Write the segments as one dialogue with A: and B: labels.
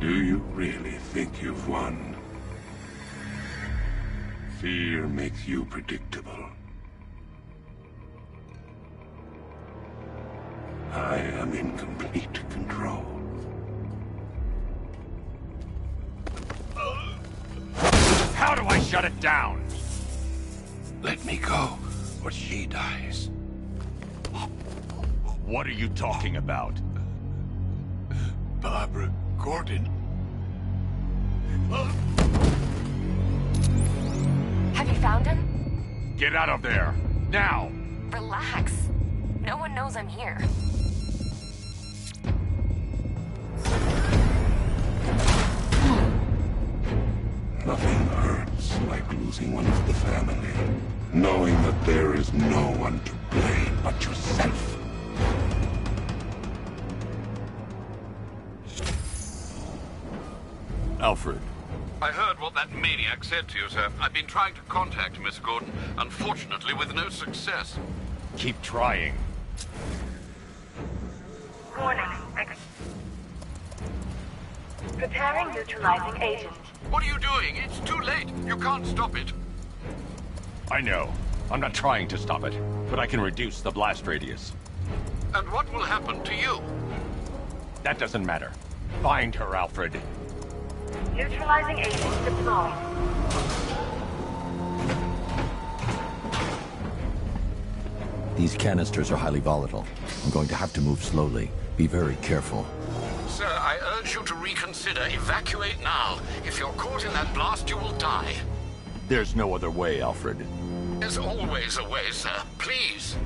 A: Do you really think you've won? Fear makes you predictable. I am in complete control.
B: How do I shut it down?
A: Let me go, or she dies.
B: What are you talking about?
A: Barbara Gordon.
C: Have you found him?
B: Get out of there! Now!
C: Relax. No one knows I'm here.
A: Nothing hurts like losing one of the family. Knowing that there is no one to blame but yourself.
B: Alfred.
D: I heard what that maniac said to you, sir. I've been trying to contact Miss Gordon, unfortunately with no success.
B: Keep trying.
E: Warning. Preparing neutralizing agent.
D: What are you doing? It's too late. You can't stop it.
B: I know. I'm not trying to stop it, but I can reduce the blast radius.
D: And what will happen to you?
B: That doesn't matter. Find her, Alfred.
E: Neutralizing agent deployed.
F: These canisters are highly volatile. I'm going to have to move slowly. Be very careful.
D: Sir, I urge you to reconsider. Evacuate now. If you're caught in that blast, you will die.
B: There's no other way, Alfred.
D: There's always a way, sir. Please.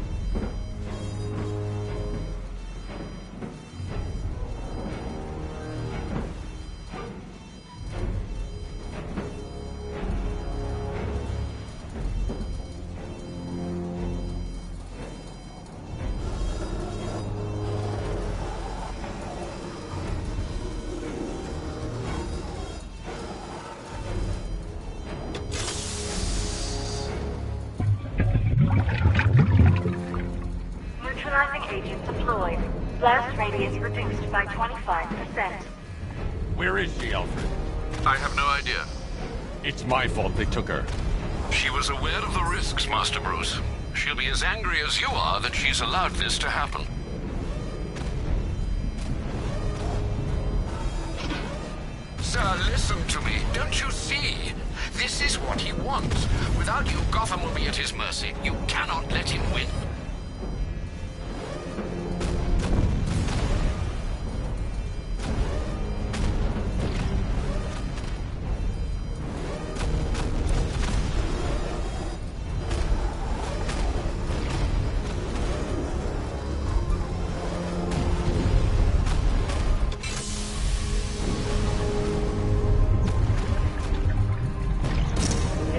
E: Neutralizing agent deployed. Blast radius reduced by 25%.
B: Where is she, Alfred?
D: I have no idea.
B: It's my fault they took her.
D: She was aware of the risks, Master Bruce. She'll be as angry as you are that she's allowed this to happen. Sir, listen to me. Don't you see? This is what he wants. Without you, Gotham will be at his mercy. You cannot let him win.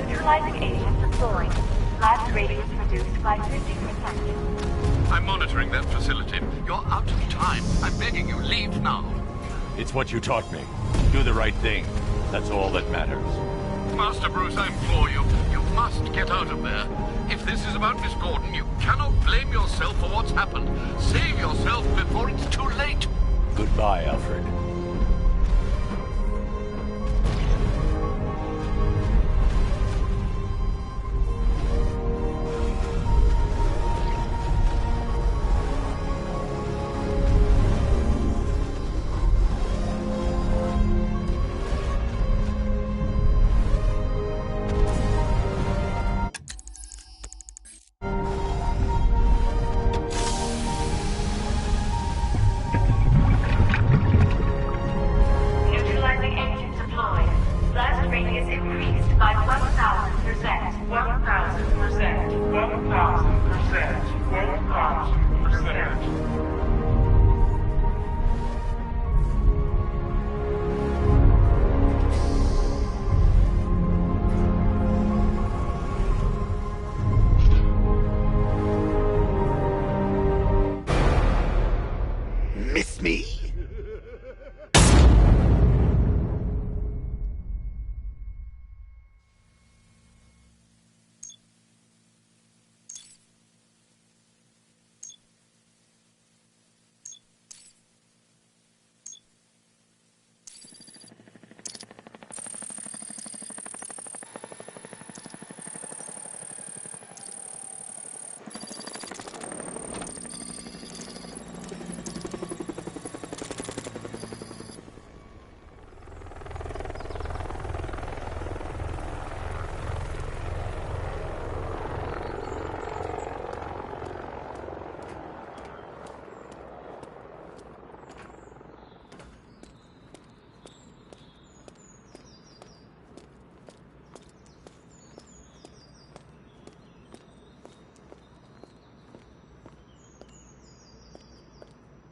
E: Neutralizing agent deployed. Blast radius reduced by 50%.
D: I'm monitoring that facility. You're out of time. I'm begging you, leave now.
B: It's what you taught me. Do the right thing. That's all that matters.
D: Master Bruce, I implore you. You must get out of there. If this is about Miss Gordon, you cannot blame yourself for what's happened. Save yourself before it's too late.
B: Goodbye, Alfred.
E: Neutralizing agent deployed. Blast radius increased by 1,000%. 1,000%. 1,000%. 1,000%.
A: Miss me?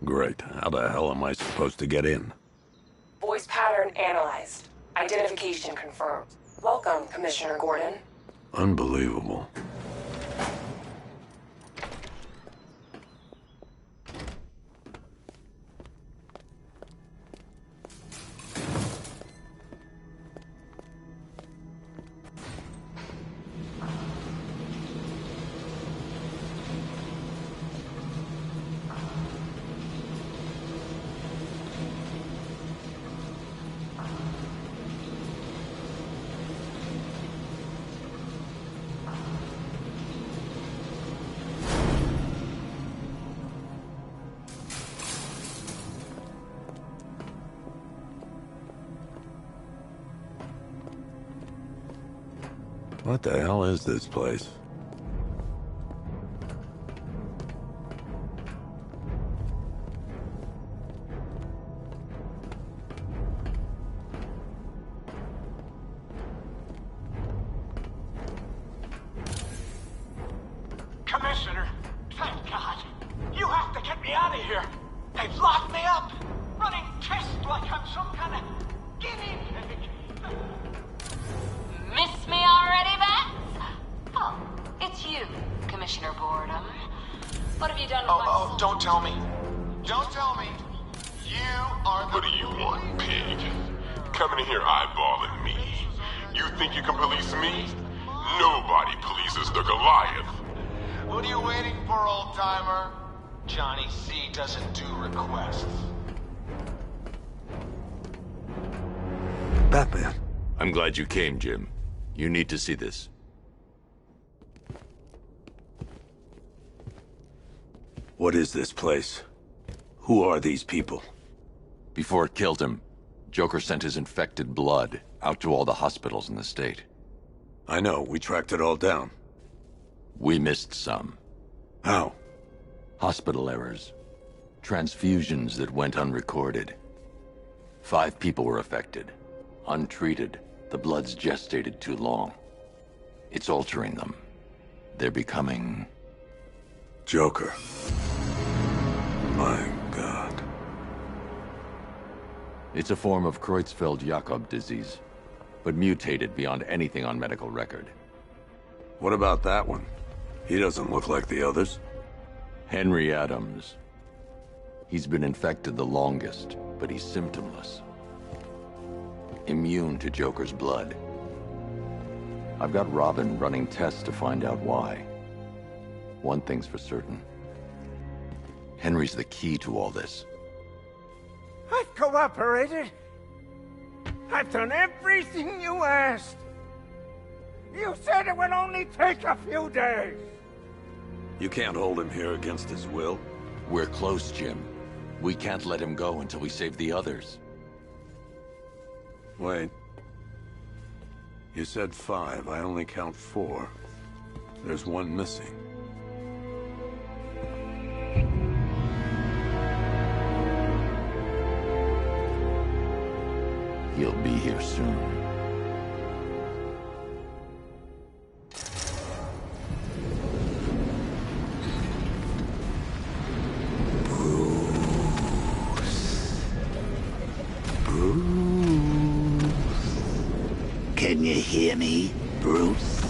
A: Great. How the hell am I supposed to get in?
C: Voice pattern analyzed. Identification confirmed. Welcome, Commissioner Gordon.
A: Unbelievable. What the hell is this place?
G: Commissioner, thank God. You have to get me out of here. They've locked me up, running tests like I'm some kind of guinea pig.
H: Miss me already, Bats? Oh, it's you, Commissioner Boredom. What have you done with my soul?
G: Don't tell me. Don't tell me. You are the...
I: What do you want, pig? Coming in here eyeballing me. You think you can police me? Nobody polices the Goliath.
G: What are you waiting for, old-timer? Johnny C doesn't do requests.
A: Batman.
B: I'm glad you came, Jim. You need to see this.
A: What is this place? Who are these people?
F: Before it killed him, Joker sent his infected blood out to all the hospitals in the state.
A: I know, we tracked it all down.
F: We missed some.
A: How?
F: Hospital errors. Transfusions that went unrecorded. 5 people were affected. Untreated, the blood's gestated too long. It's altering them. They're becoming...
A: Joker. My God.
F: It's a form of Creutzfeldt-Jakob disease, but mutated beyond anything on medical record.
A: What about that one? He doesn't look like the others.
F: Henry Adams. He's been infected the longest, but he's symptomless. Immune to Joker's blood. I've got Robin running tests to find out why. One thing's for certain. Henry's the key to all this.
J: I've cooperated. I've done everything you asked. You said it would only take a few days.
A: You can't hold him here against his will.
F: We're close, Jim. We can't let him go until we save the others.
A: Wait. You said 5. I only count 4. There's one missing.
F: He'll be here soon.
K: Can you hear me, Bruce?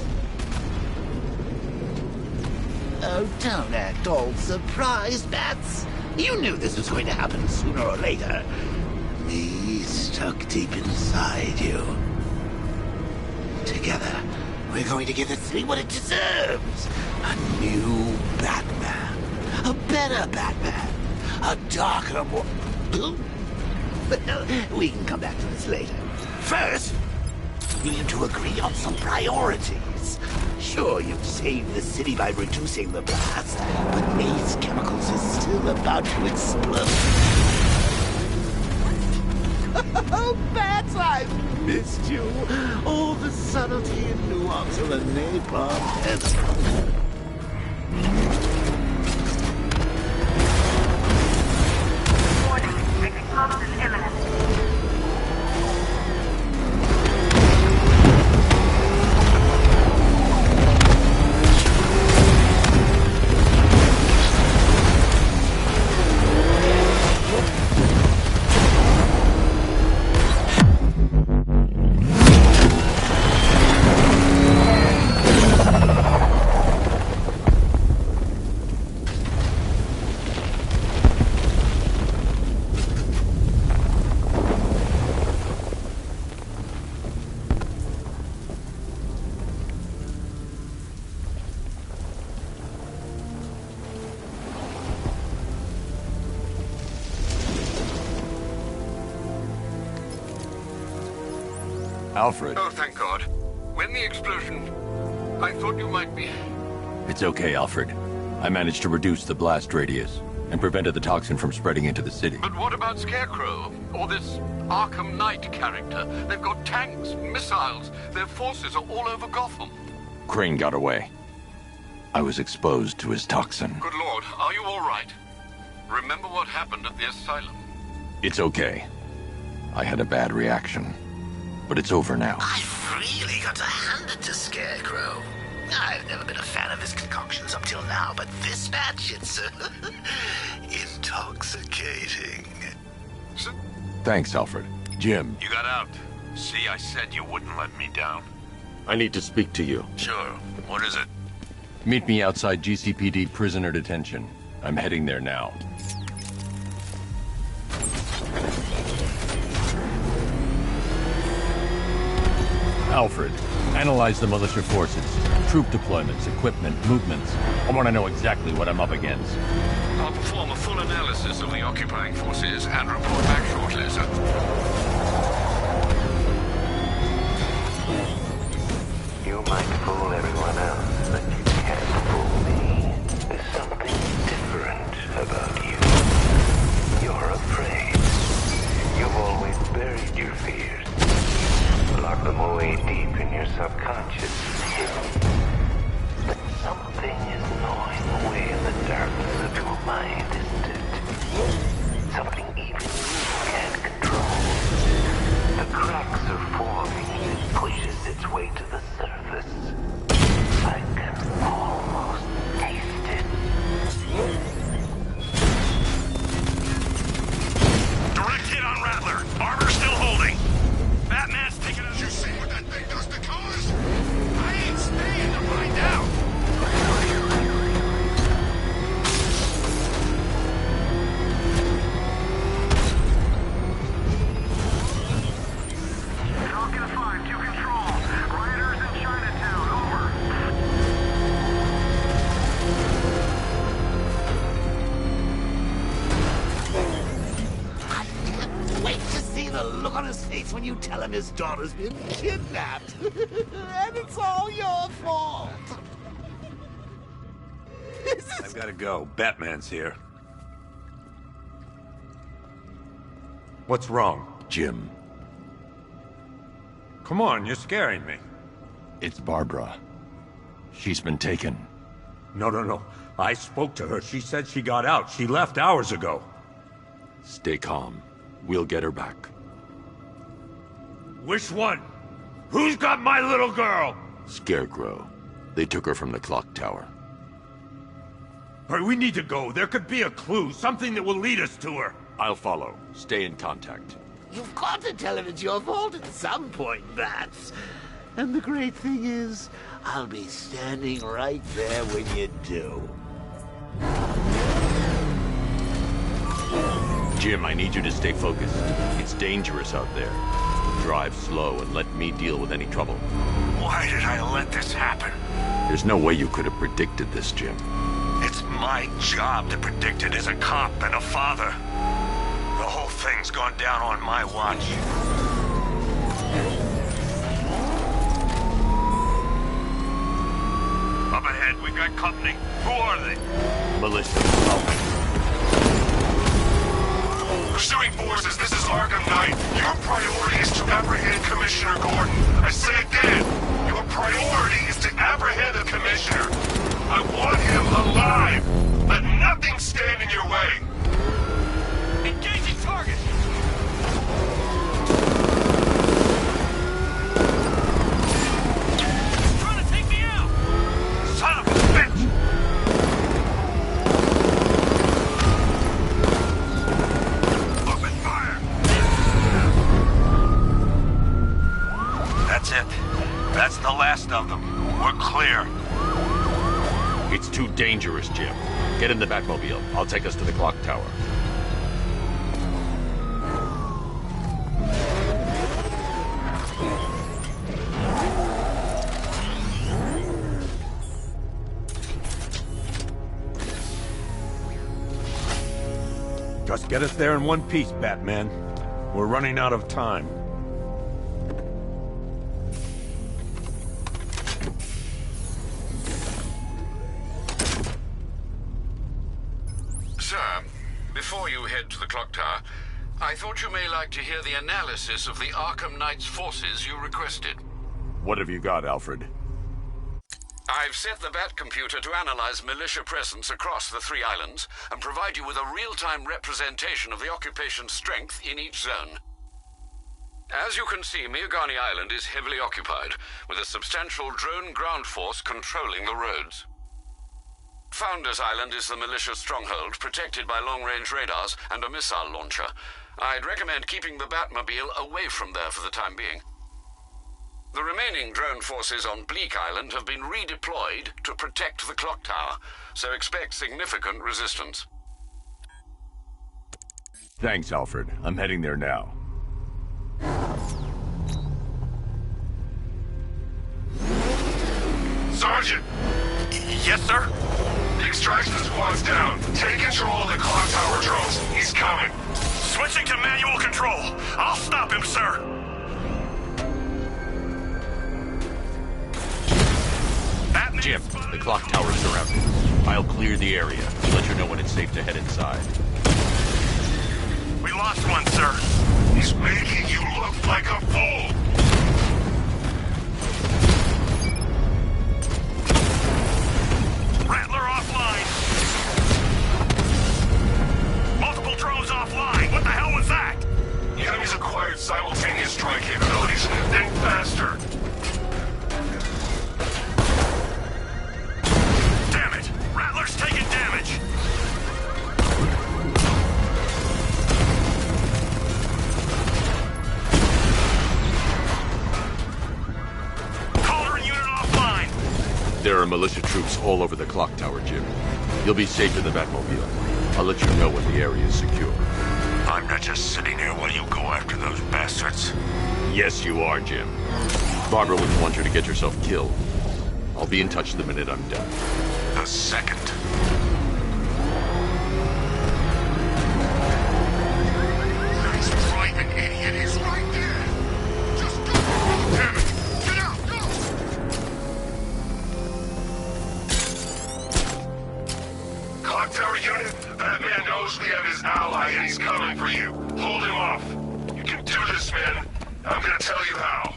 K: Oh, don't act all surprised, Bats. You knew this was going to happen sooner or later. Me stuck deep inside you. Together, we're going to give the city what it deserves. A new Batman. A better Batman. A darker, more... But no, we can come back to this later. First, we need to agree on some priorities. Sure, you've saved the city by reducing the blast, but Ace Chemicals is still about to explode. Oh, Bats, I've missed you. All the subtlety and nuance of a napalm pencil.
E: Warning, explosion imminent.
F: Alfred.
D: Oh, thank God. When the explosion... I thought you might be...
F: It's okay, Alfred. I managed to reduce the blast radius and prevented the toxin from spreading into the city.
D: But what about Scarecrow? Or this Arkham Knight character? They've got tanks, missiles. Their forces are all over Gotham.
F: Crane got away. I was exposed to his toxin.
D: Good Lord, are you all right? Remember what happened at the asylum?
F: It's okay. I had a bad reaction. But it's over now.
K: I've really got to hand it to Scarecrow. I've never been a fan of his concoctions up till now, but this batch, it's intoxicating.
F: Thanks, Alfred. Jim.
D: You got out. See, I said you wouldn't let me down.
F: I need to speak to you.
D: Sure. What is it?
F: Meet me outside GCPD prisoner detention. I'm heading there now. Alfred, analyze the militia forces, troop deployments, equipment, movements. I want to know exactly what I'm up against.
D: I'll perform a full analysis of the occupying forces and report back shortly, sir.
L: You might fool everyone else, but you can't fool me. There's something different about you. You're afraid. You've always buried your fears. Lock them away deep in your subconscious. But something is gnawing away in the darkness of your mind, isn't it? Something even you can't control. The cracks are forming as it pushes its way to the surface. I can almost taste it.
M: Direct hit on Rattler. Armor still holding. Batman's taking us. You see what that thing does to cars? I ain't staying to find out.
G: Falcon 5 to control. Rioters in Chinatown. Over.
K: I can't wait to see the look on his face when you tell him his daughter's been kidnapped. And it's all your fault.
B: I've got to go. Batman's here. What's wrong?
F: Jim.
B: Come on, you're scaring me.
F: It's Barbara. She's been taken.
B: No. I spoke to her. She said she got out. She left hours ago.
F: Stay calm. We'll get her back.
B: Which one? Who's got my little girl?
F: Scarecrow. They took her from the clock tower.
B: All right, we need to go. There could be a clue, something that will lead us to her.
F: I'll follow. Stay in contact.
K: You've got to tell him it's your fault at some point, Bats. And the great thing is, I'll be standing right there when you do.
F: Jim, I need you to stay focused. It's dangerous out there. Drive slow and let me deal with any trouble.
M: Why did I let this happen?
F: There's no way you could have predicted this, Jim.
M: It's my job to predict it as a cop and a father. The whole thing's gone down on my watch. Up ahead, we've got company. Who are they?
F: Militia.
M: Pursuing forces, this is Arkham Knight. Your priority is to apprehend Commissioner Gordon. I say again, your priority is to apprehend the Commissioner. I want him alive. Let nothing stand in your way. Engaging target. He's trying to take me out. Son of a bitch. Open fire. That's it. That's the last of them. We're clear.
F: It's too dangerous, Jim. Get in the Batmobile. I'll take us to the clock tower.
B: Just get us there in one piece, Batman. We're running out of time.
D: Sir, before you head to the clock tower, I thought you may like to hear the analysis of the Arkham Knight's forces you requested.
B: What have you got, Alfred?
D: I've set the Bat computer to analyze militia presence across the 3 islands and provide you with a real-time representation of the occupation's strength in each zone. As you can see, Miagani Island is heavily occupied, with a substantial drone ground force controlling the roads. Founders Island is the militia stronghold, protected by long-range radars and a missile launcher. I'd recommend keeping the Batmobile away from there for the time being. The remaining drone forces on Bleak Island have been redeployed to protect the clock tower, so expect significant resistance.
B: Thanks, Alfred. I'm heading there now.
M: Sergeant!
N: Yes, sir?
M: The extraction squad's down. Take control of the clock tower drones. He's coming.
N: Switching to manual control. I'll stop him, sir.
B: Jim, the clock tower's surrounded. I'll clear the area. Let you know when it's safe to head inside.
N: We lost one, sir.
M: He's making you look like a fool.
N: Rattler offline. Multiple drones offline. What the hell was that?
M: The enemy's acquired simultaneous strike capabilities. Think faster.
N: Damn it! Rattler's taking damage. Calder unit offline.
B: There are militia troops all over the clock tower, Jim. You'll be safe in the Batmobile. I'll let you know when the area is secure.
M: I'm not just sitting here while you go after those bastards.
B: Yes, you are, Jim. Barbara wouldn't want you to get yourself killed. I'll be in touch the minute I'm done.
M: The second. Nice driving, idiot. He's right there. Just go. Damn it. Get out. Go. Clock tower unit, Batman knows we have his ally and he's coming for you. Hold him off. You can do this, man. I'm gonna tell you how.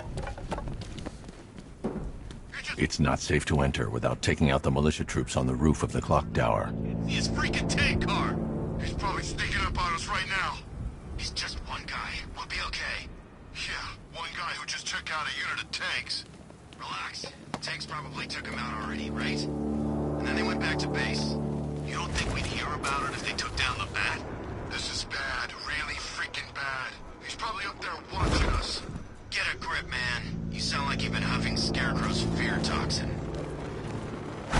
B: It's not safe to enter without taking out the militia troops on the roof of the clock tower.
M: His freaking tank car. He's probably sneaking up on us right now. He's just one guy. We'll be okay. Yeah, one guy who just took out a unit of tanks. Relax. Tanks probably took him out already, right? And then they went back to base. You don't think we'd hear about it if they took down the Bat? This is bad. Really freaking bad. He's probably up there watching us. Get a grip, man. You sound like you've been huffing Scarecrow's fear toxin. I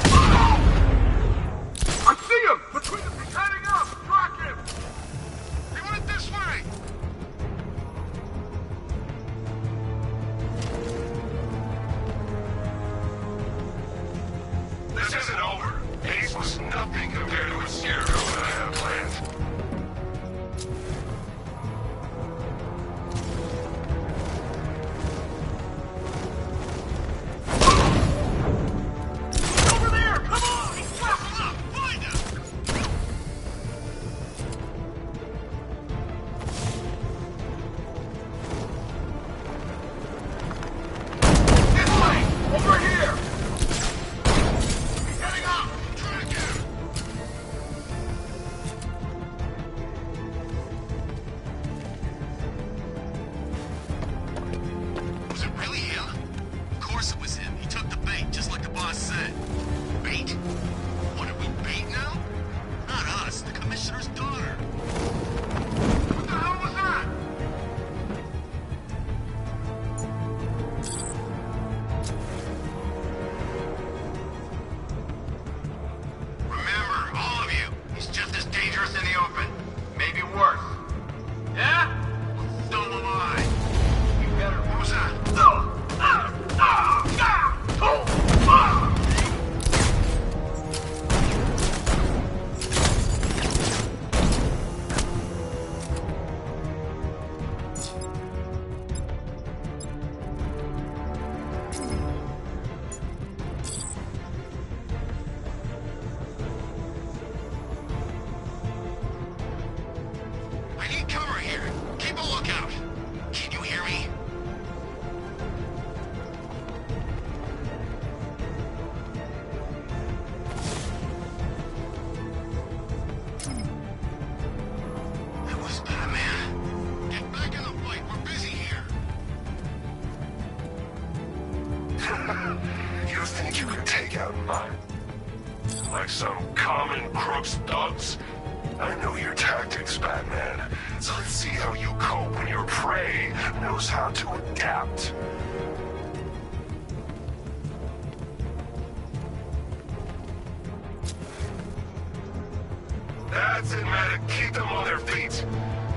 M: see him! Between them, he's heading up! Track him! He went this way! This isn't over. Haze was nothing compared to what Scarecrow and I have planned. think you could take out mine? Like some common crooks thugs? I know your tactics, Batman. So let's see how you cope when your prey knows how to adapt. That's it, Medic. Keep them on their feet.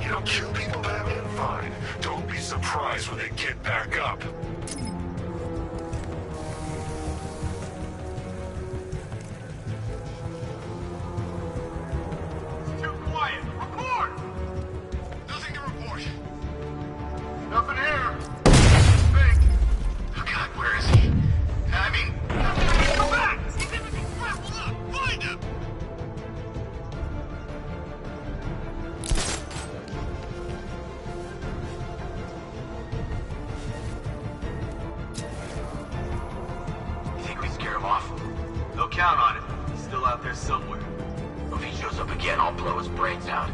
M: You don't kill people, Batman? Fine. Don't be surprised when they get back up.
G: It's too quiet. Report! Nothing to report. Nothing here. Fake. Oh, God, where is he? I mean... Come back! He's in the crap. Hold on. Find him!
O: Don't count on it. He's still out there somewhere. If he shows up again, I'll blow his brains out.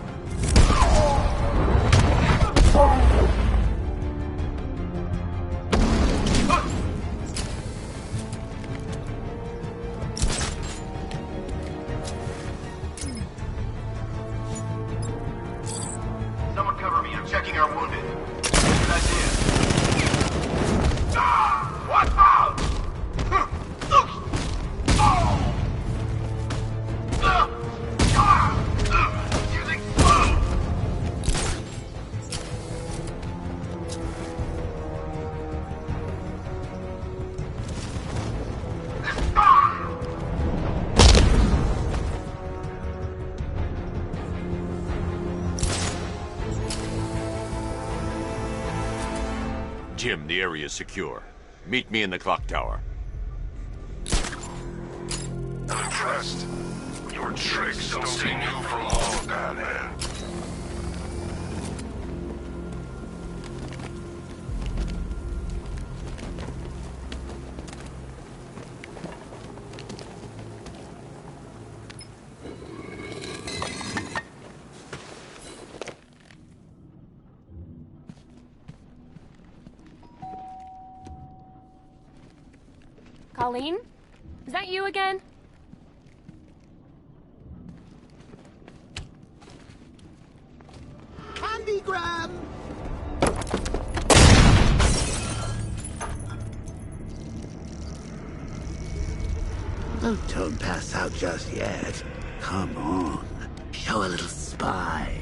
G: Someone cover me. I'm checking our wounded. Good idea. Ah! Watch out!
B: Jim, the area is secure. Meet me in the clock tower.
M: I'm impressed. Your tricks don't seem new for long, Batman.
P: Colleen? Is that you again?
K: Candygram! Oh, don't pass out just yet. Come on. Show a little spine.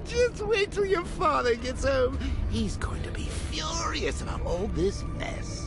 K: Just wait till your father gets home. He's going to be furious about all this mess.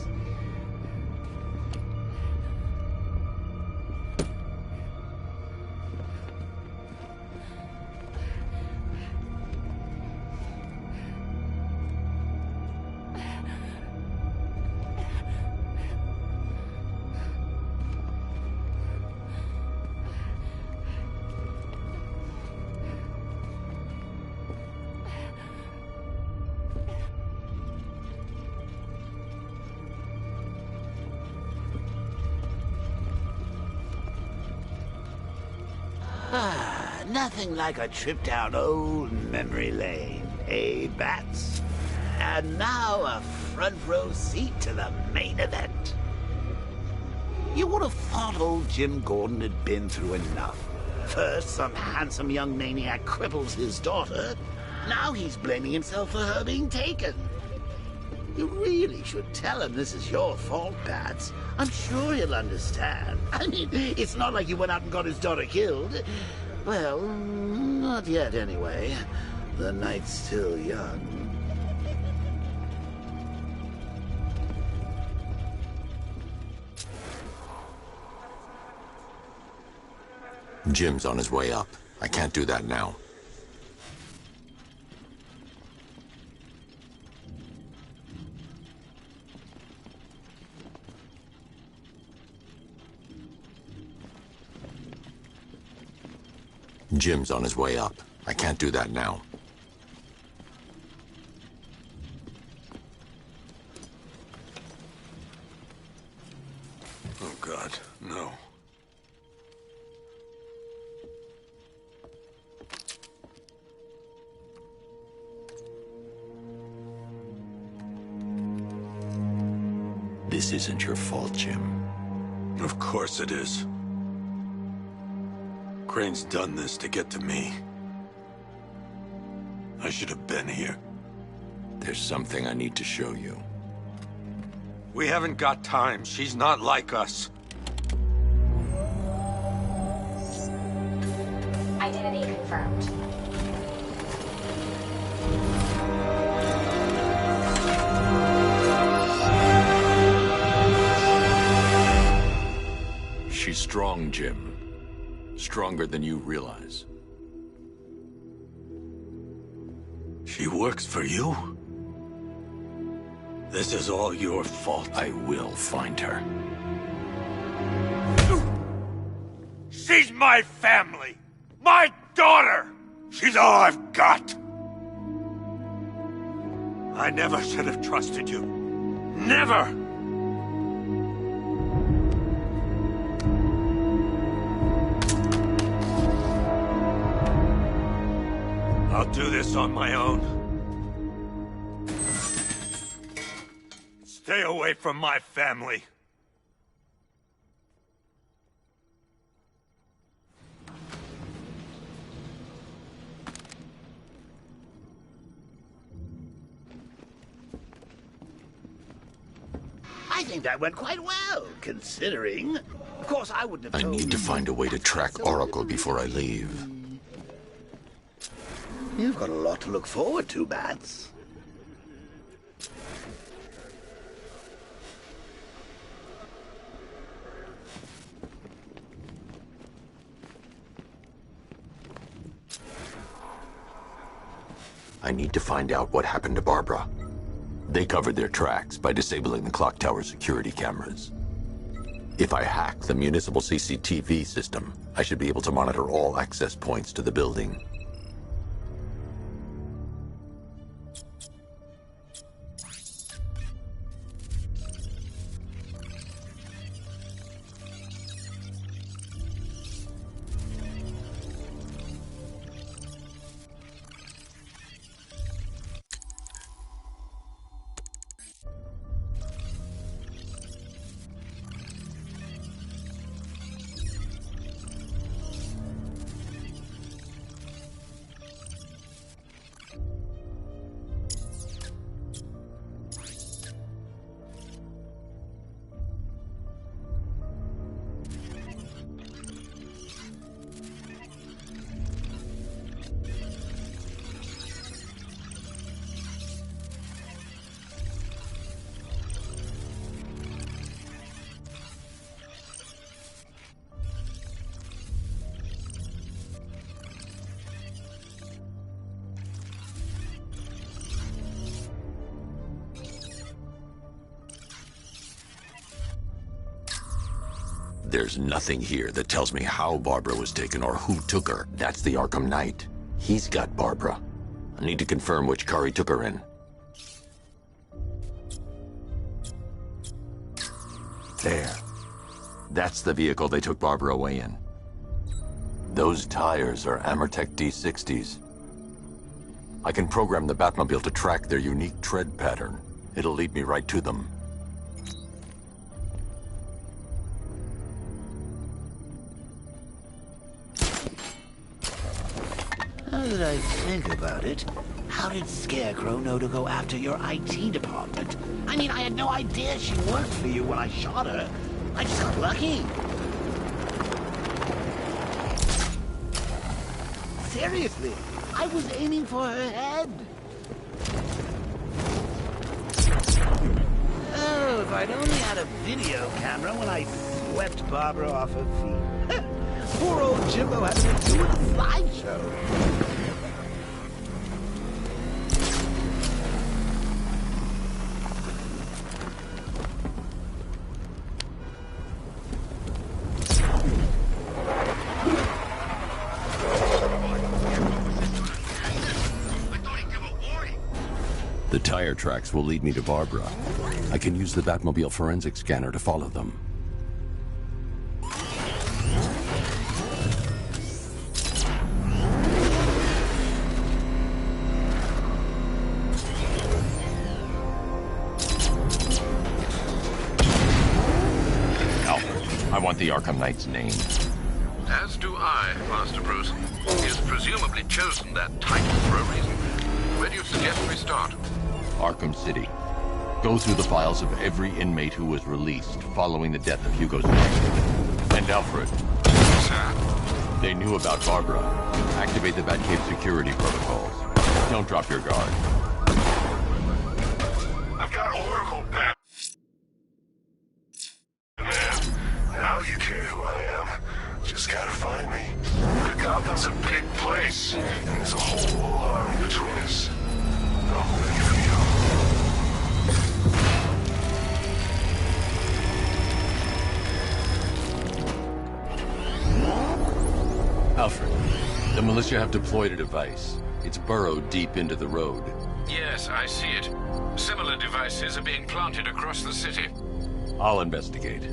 K: Nothing like a trip down old memory lane, eh, Bats? And now a front row seat to the main event. You would have thought old Jim Gordon had been through enough. First, some handsome young maniac cripples his daughter. Now he's blaming himself for her being taken. You really should tell him this is your fault, Bats. I'm sure he'll understand. I mean, it's not like you went out and got his daughter killed. Well, not yet anyway. The night's still young.
F: Jim's on his way up. I can't do that now. Jim's on his way up. I can't do that now.
M: Oh, God, no.
F: This isn't your fault, Jim.
Q: Of course it is. Crane's done this to get to me. I should have been here.
F: There's something I need to show you.
Q: We haven't got time. She's not like us.
H: Identity confirmed.
F: She's strong, Jim. Stronger than you realize.
Q: She works for you? This is all your fault.
F: I will find her.
Q: She's my family! My daughter! She's all I've got! I never should have trusted you. Never! I'll do this on my own. Stay away from my family.
K: I think that went quite well, considering. Of course, I wouldn't have
F: I
K: told
F: need to
K: you.
F: find a way to track Oracle before I leave.
K: You've got a lot to look forward to, Bats.
F: I need to find out what happened to Barbara. They covered their tracks by disabling the clock tower security cameras. If I hack the municipal CCTV system, I should be able to monitor all access points to the building. There's nothing here that tells me how Barbara was taken or who took her. That's the Arkham Knight. He's got Barbara. I need to confirm which car he took her in. There. That's the vehicle they took Barbara away in. Those tires are Amertech D60s. I can program the Batmobile to track their unique tread pattern. It'll lead me right to them.
K: Now that I think about it, how did Scarecrow know to go after your IT department? I mean, I had no idea she worked for you when I shot her. I just got lucky. Seriously, I was aiming for her head. Oh, if I'd only had a video camera when I swept Barbara off her feet. Poor old Jimbo had to do a slideshow.
F: The tire tracks will lead me to Barbara. I can use the Batmobile forensic scanner to follow them. the Arkham Knight's name.
D: As do I, Master Bruce. He's presumably chosen that title for a reason. Where do you suggest we start?
F: Arkham City. Go through the files of every inmate who was released following the death of Hugo's name. And Alfred.
D: Sir?
F: They knew about Barbara. Activate the Batcave security protocols. Don't drop your guard.
M: I've got Oracle back. Man, now you care who I am. Just gotta find me. But Gotham's a big place, and there's a whole army between us. I'm ready for you.
F: Alfred, the militia have deployed a device. It's burrowed deep into the road.
D: Yes, I see it. Similar devices are being planted across the city.
F: I'll investigate.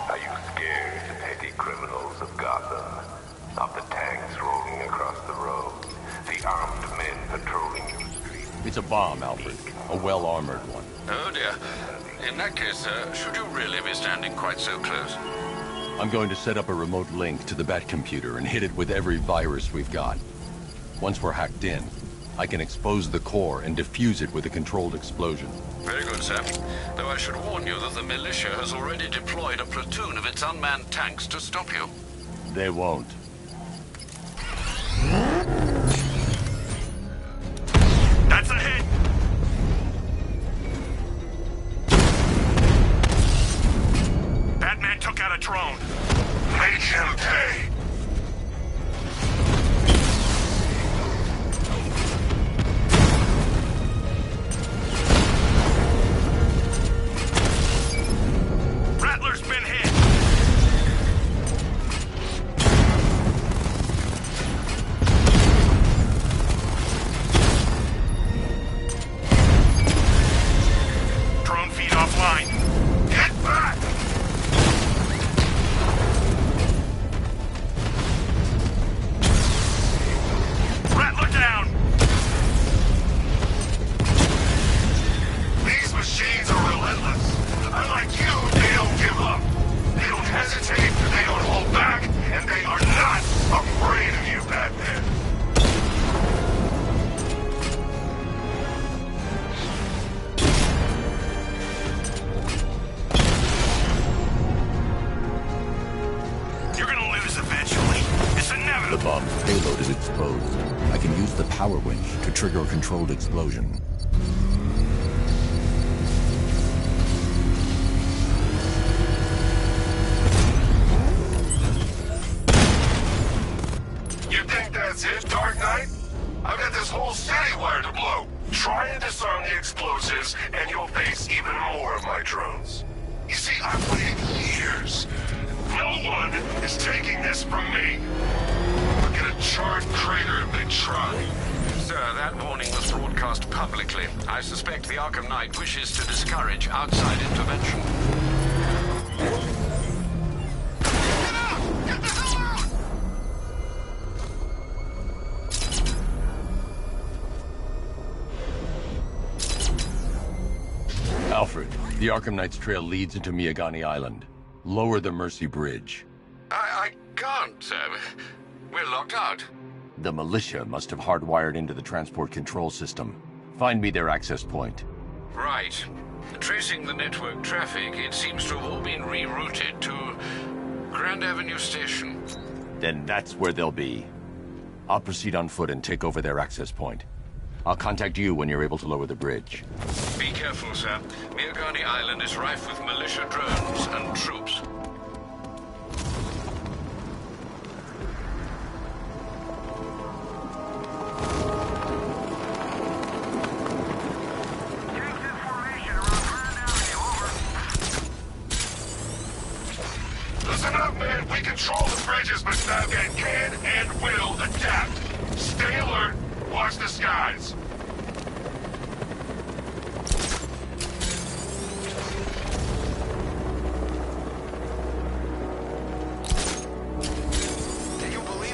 L: Are you scared, petty criminals of Gotham? Of the tanks rolling across the road? The armed men patrolling your streets?
F: It's a bomb, Alfred. A well-armored one.
D: Oh dear. In that case, sir, should you really be standing quite so close?
F: I'm going to set up a remote link to the Bat computer and hit it with every virus we've got. Once we're hacked in, I can expose the core and defuse it with a controlled explosion.
D: Very good, sir. Though I should warn you that the militia has already deployed a platoon of its unmanned tanks to stop you.
F: They won't.
N: That's a hit! Batman took out a drone.
M: Make him pay!
N: Rattler's been hit! Drone feed offline.
M: Get back!
N: Rattler down!
M: These machines are relentless. Unlike you, they don't give up. They don't hesitate, they don't hold back, and they are not afraid of you, Batman.
N: You're gonna lose eventually. It's
F: The
N: inevitable.
F: bomb's payload is exposed. I can use the power winch to trigger a controlled explosion.
M: You think that's it, Dark Knight? I've got this whole city wired to blow. Try and disarm the explosives, and you'll face even more of my drones. You see, I've waited years. No one is taking this from me. I'll get a charred crater if they try.
D: Sir, that warning was broadcast publicly. I suspect the Arkham Knight wishes to discourage outside intervention.
F: Alfred, the Arkham Knight's trail leads into Miagani Island. Lower the Mercy Bridge.
D: I can't, sir. We're locked out.
F: The militia must have hardwired into the transport control system. Find me their access point.
D: Right. Tracing the network traffic, it seems to have all been rerouted to Grand Avenue Station.
F: Then that's where they'll be. I'll proceed on foot and take over their access point. I'll contact you when you're able to lower the bridge.
D: Be careful, sir. Miagani Island is rife with militia drones and troops.
M: Listen up, man. We control the bridges, but Batman can and will adapt. Stay alert. Watch the skies.
D: Can you believe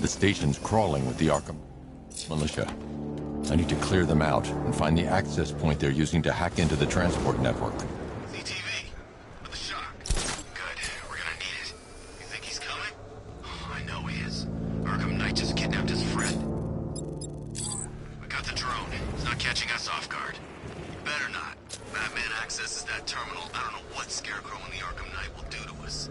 F: The station's crawling with the Arkham militia. I need to clear them out and find the access point they're using to hack into the transport network.
M: CTV. With the shock. Good. We're gonna need it. You think he's coming? Oh, I know he is. Arkham Knight just kidnapped his friend. We got the drone. It's not catching us off guard. Better not. Batman accesses that terminal. I don't know what Scarecrow and the Arkham Knight will do to us.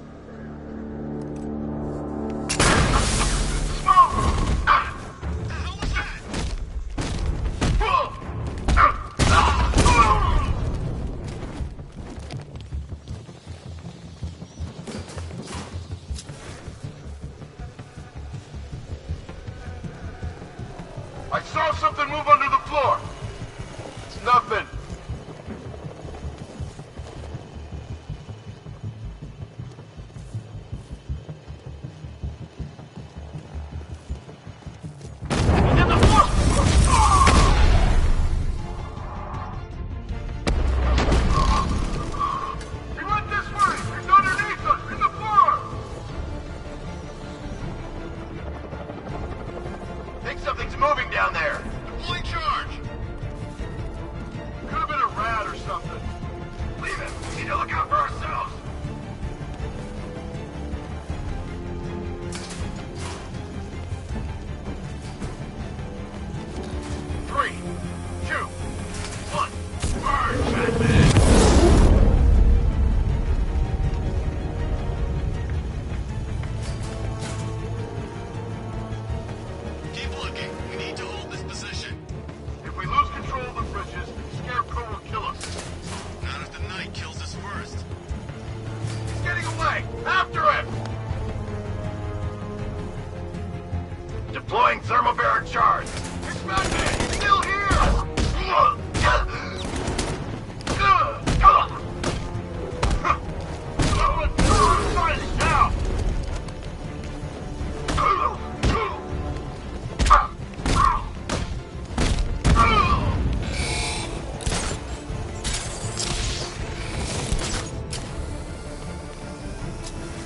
M: I saw something move under the floor. It's nothing. He went this way. He's underneath us, in the floor. Think something's moving down there. Deploying charge. Could have been a rat or something. Leave it. We need to look out for ourselves. Three, two, one. Merge, Batman. Keep looking. We need to hold this position. If we lose control of the bridges, Scarecrow will kill us. Not if the Knight kills us first. He's getting away! After him! Deploying thermobaric charge. It's Batman! He's still here! Now!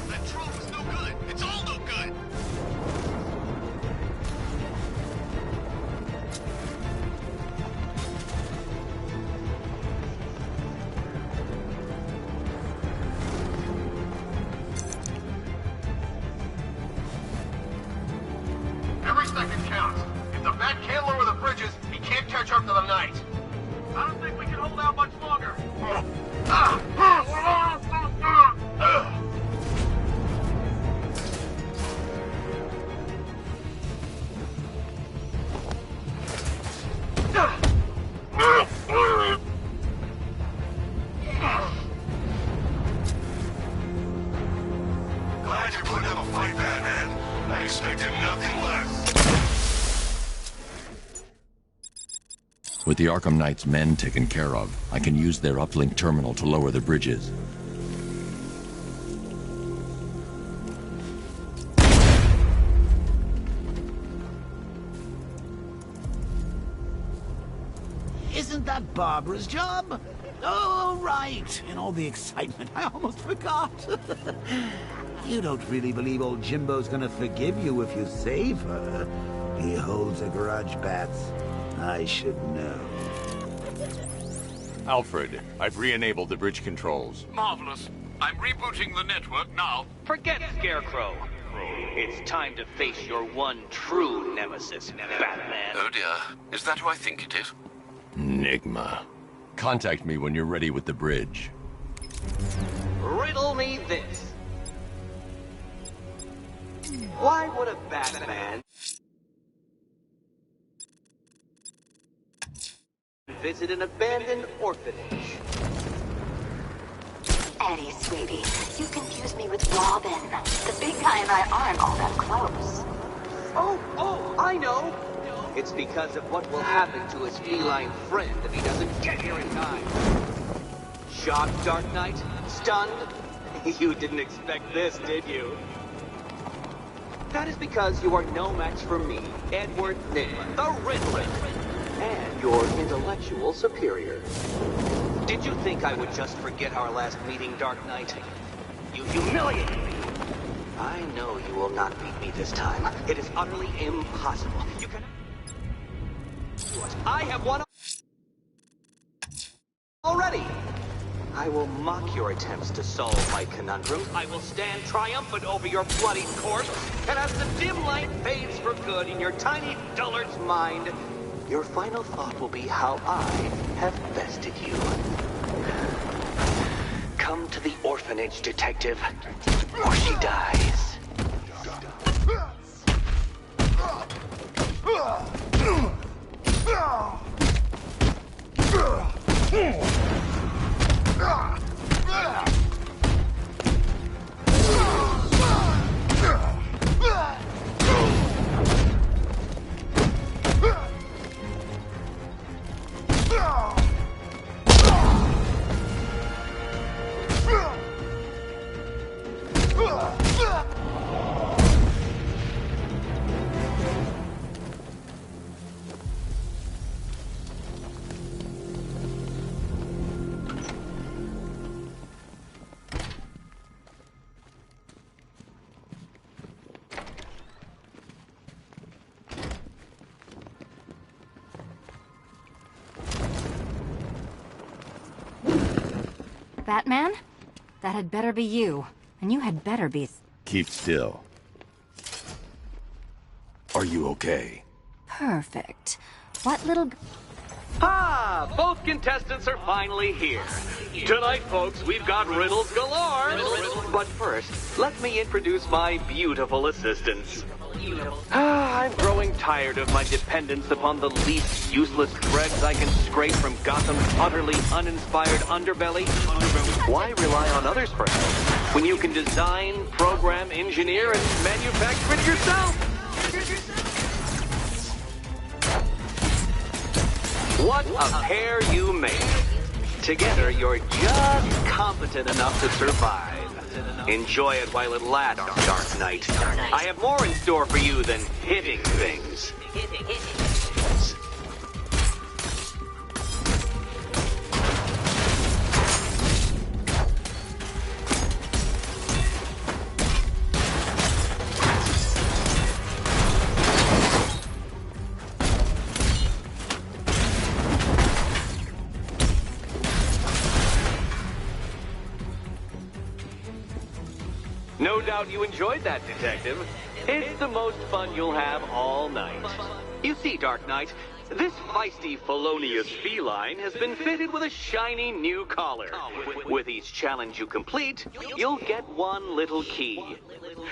M: That drone was no good. It's all no good. Every second counts. If the Bat can't lower the bridges, he can't catch up to the Knight. I don't think we can hold out much longer. Glad you're putting up a fight, Batman. I expected nothing less.
F: With the Arkham Knight's men taken care of, I can use their uplink terminal to lower the bridges.
K: Isn't that Barbara's job? Oh, right. In all the excitement, I almost forgot. You don't really believe old Jimbo's gonna forgive you if you save her. He holds a grudge, Bats. I should know.
F: Alfred, I've re-enabled the bridge controls.
O: Marvelous. I'm rebooting the network now.
R: Forget Scarecrow. It's time to face your one true nemesis, Batman.
D: Oh dear. Is that who I think it is?
F: Enigma. Contact me when you're ready with the bridge.
R: Riddle me this. Why would a Batman visit an abandoned orphanage?
E: Eddie, sweetie, you confused me with Robin. The big guy and I aren't all that close.
R: Oh, I know. It's because of what will happen to his feline friend if he doesn't get here in time. Shocked, Dark Knight? Stunned? You didn't expect this, did you? That is because you are no match for me, Edward Nygma, the Riddler, and your intellectual superior. Did you think I would just forget our last meeting, Dark Knight? You humiliated me. I know you will not beat me this time. It is utterly impossible. You cannot... I have won already. I will mock your attempts to solve my conundrums. I will stand triumphant over your bloody corpse. And as the dim light fades for good in your tiny dullard's mind, your final thought will be how I have bested you. Come to the orphanage, detective, or she dies.
S: Batman? That had better be you. And you had better be...
F: Keep still. Are you okay?
S: Perfect. What little...
R: Ah, both contestants are finally here. Tonight, folks, we've got riddles galore. But first, let me introduce my beautiful assistants. I'm growing tired of my dependence upon the least useless dregs I can scrape from Gotham's utterly uninspired underbelly. Why rely on others for help when you can design, program, engineer, and manufacture it yourself? What a pair you make. Together, you're just competent enough to survive. Enjoy it while it lasts, Dark Knight. I have more in store for you than hitting things. No doubt you enjoyed that, Detective. It's the most fun you'll have all night. You see, Dark Knight, this feisty, felonious feline has been fitted with a shiny new collar. With each challenge you complete, you'll get one little key.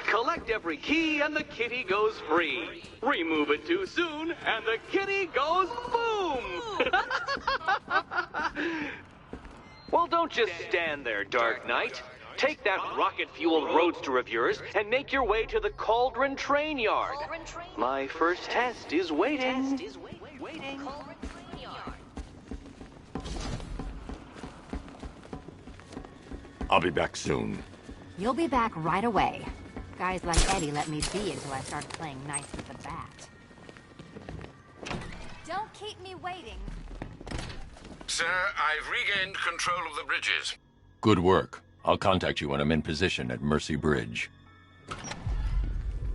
R: Collect every key and the kitty goes free. Remove it too soon and the kitty goes boom! Well, don't just stand there, Dark Knight. Take that rocket-fueled roadster of yours and make your way to the Cauldron Train Yard. My first test is waiting.
F: I'll be back soon.
S: You'll be back right away. Guys like Eddie let me be until I started playing nice with the bat. Don't keep me waiting.
D: Sir, I've regained control of the bridges.
F: Good work. I'll contact you when I'm in position at Mercy Bridge.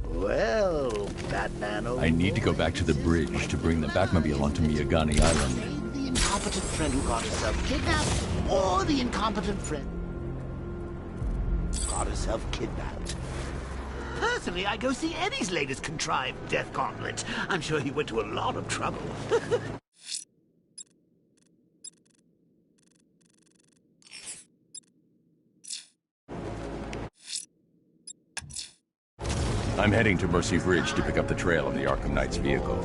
K: Well, Batman...
F: I need to go back to the bridge to bring the Batmobile onto Miyagani Island.
K: The incompetent friend who got herself kidnapped, or the incompetent friend who got herself kidnapped. Personally, I go see Eddie's latest contrived death gauntlet. I'm sure he went to a lot of trouble.
F: I'm heading to Mercy Bridge to pick up the trail of the Arkham Knight's vehicle.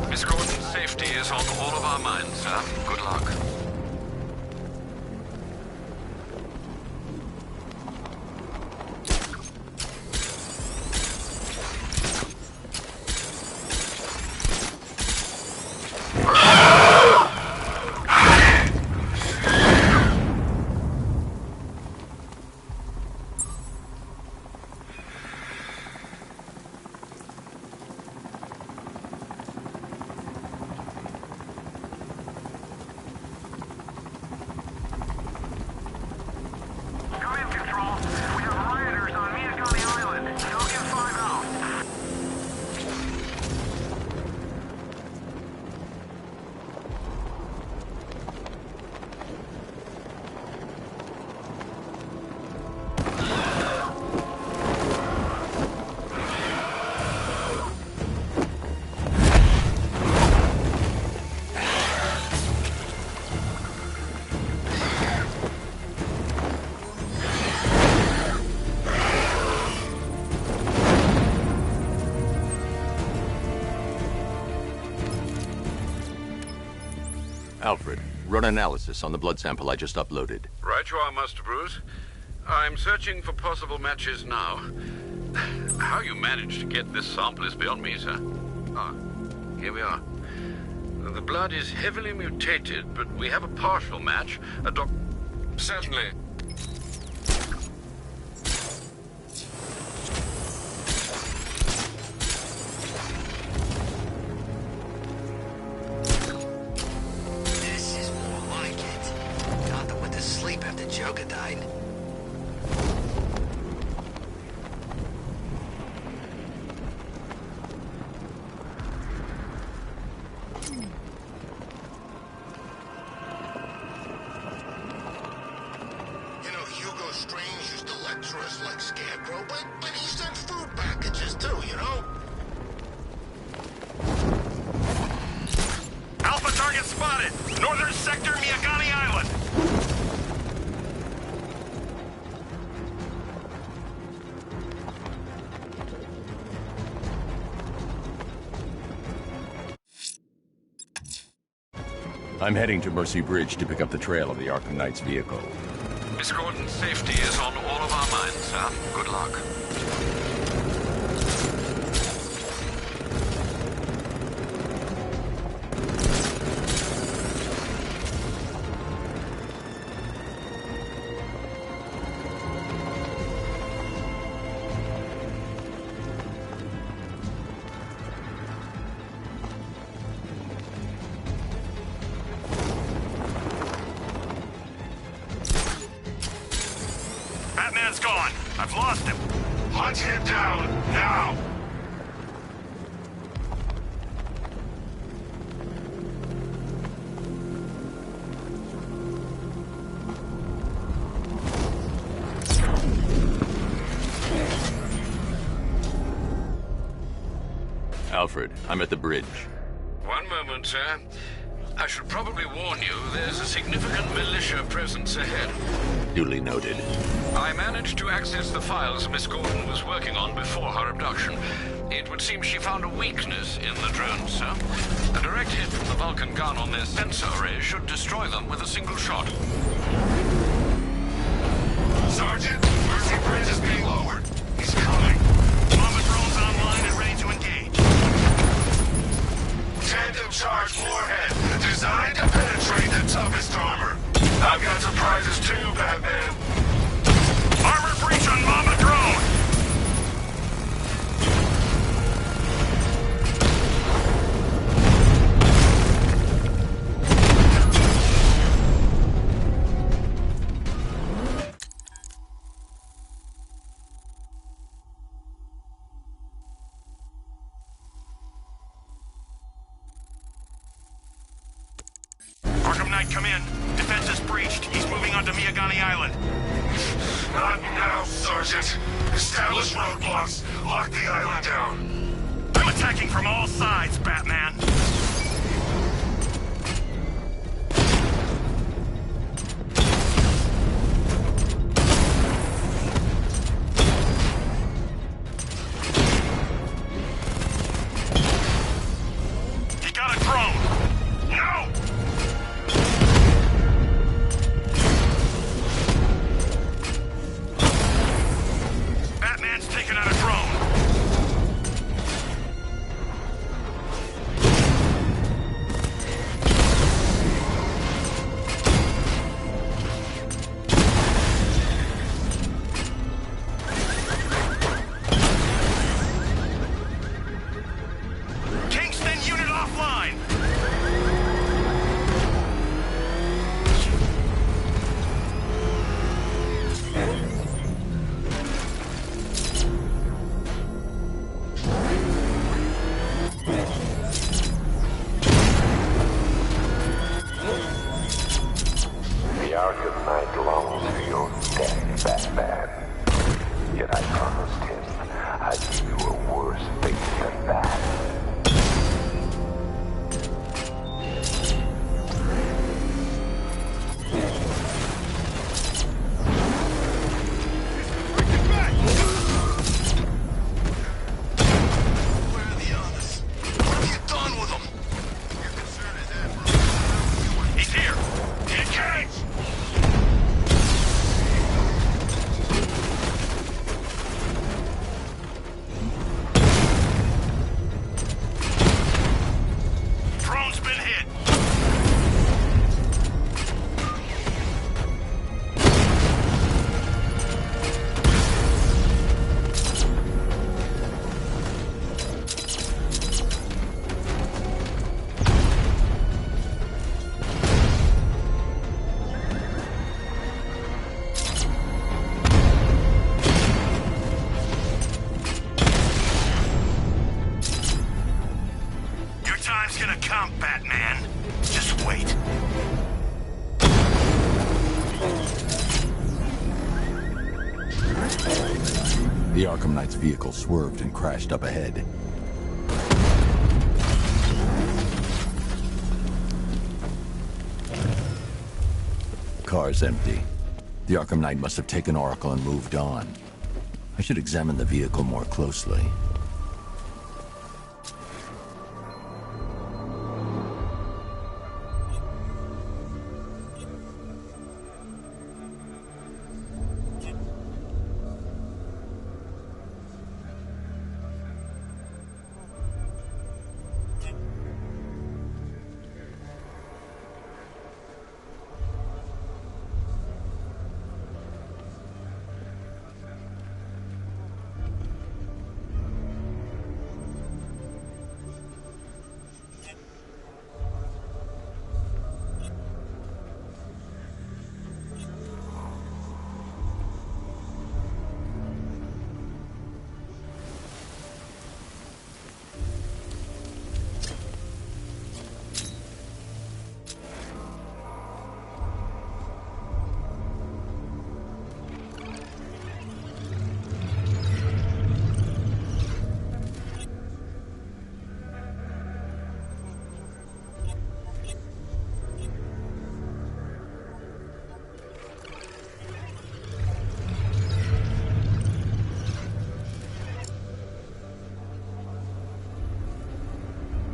D: Miss Gordon's safety is on all of our minds, sir. Good luck.
F: Alfred, run analysis on the blood sample I just uploaded.
D: Right you are, Master Bruce. I'm searching for possible matches now. How you managed to get this sample is beyond me, sir. Ah, here we are. The blood is heavily mutated, but we have a partial match. Certainly.
K: This is more like it. Jonathan went to sleep after Joker died.
F: I'm heading to Mercy Bridge to pick up the trail of the Arkham Knight's vehicle.
D: Miss Gordon's safety is on all of our minds, sir. Good luck.
N: Batman's gone. I've lost him.
M: Hunt him down, now!
F: Alfred, I'm at the bridge.
D: One moment, sir. I should probably warn you, there's a significant militia presence ahead.
F: Duly noted.
D: I managed to access the files Miss Gordon was working on before her abduction. It would seem she found a weakness in the drones, sir. A direct hit from the Vulcan gun on their sensor array should destroy them with a single shot.
M: Sergeant, Mercy Bridge is being lowered. He's coming.
N: Bomber drones online and ready to engage.
M: Tandem charge warhead, designed to penetrate the toughest armor. I've got surprises too, Batman.
N: Armor breach on Mama drone! Arkham Knight, come in. Defense is breached. He's moving onto Miyagani Island.
M: Not now, Sergeant. Establish roadblocks. Lock the island down.
N: I'm attacking from all sides, Batman. He got a drone. No! Batman's taking out a drone.
F: The Arkham Knight's vehicle swerved and crashed up ahead. Car's empty. The Arkham Knight must have taken Oracle and moved on. I should examine the vehicle more closely.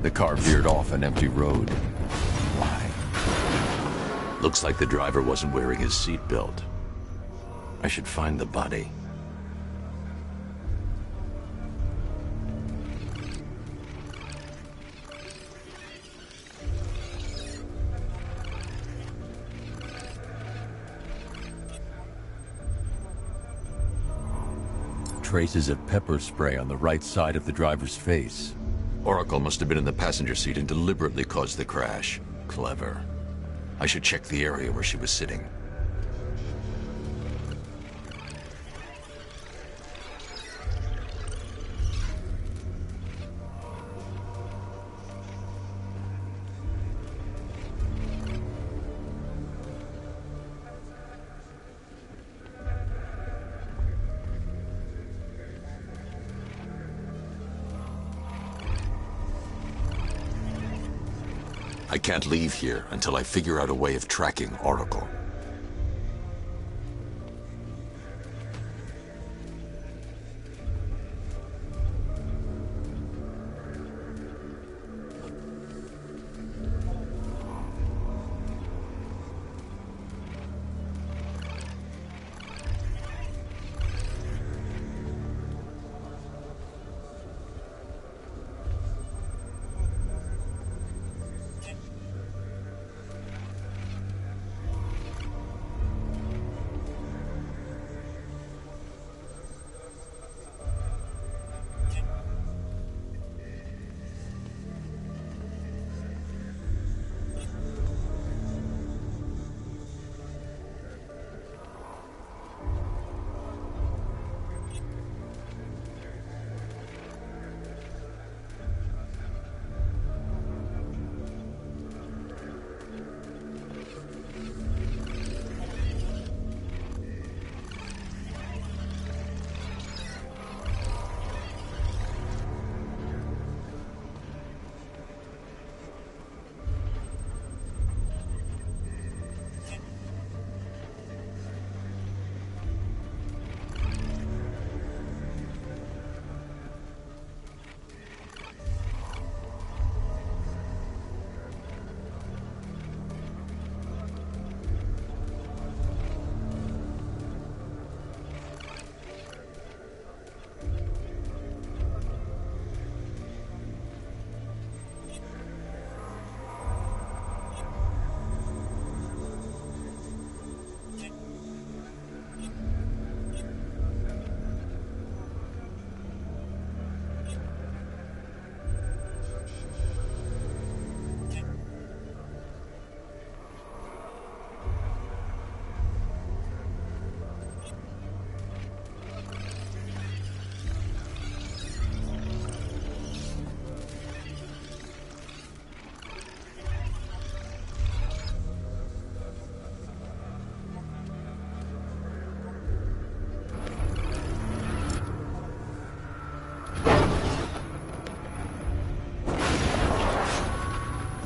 F: The car veered off an empty road. Why? Looks like the driver wasn't wearing his seatbelt. I should find the body. Traces of pepper spray on the right side of the driver's face. Oracle must have been in the passenger seat and deliberately caused the crash. Clever. I should check the area where she was sitting. I can't leave here until I figure out a way of tracking Oracle.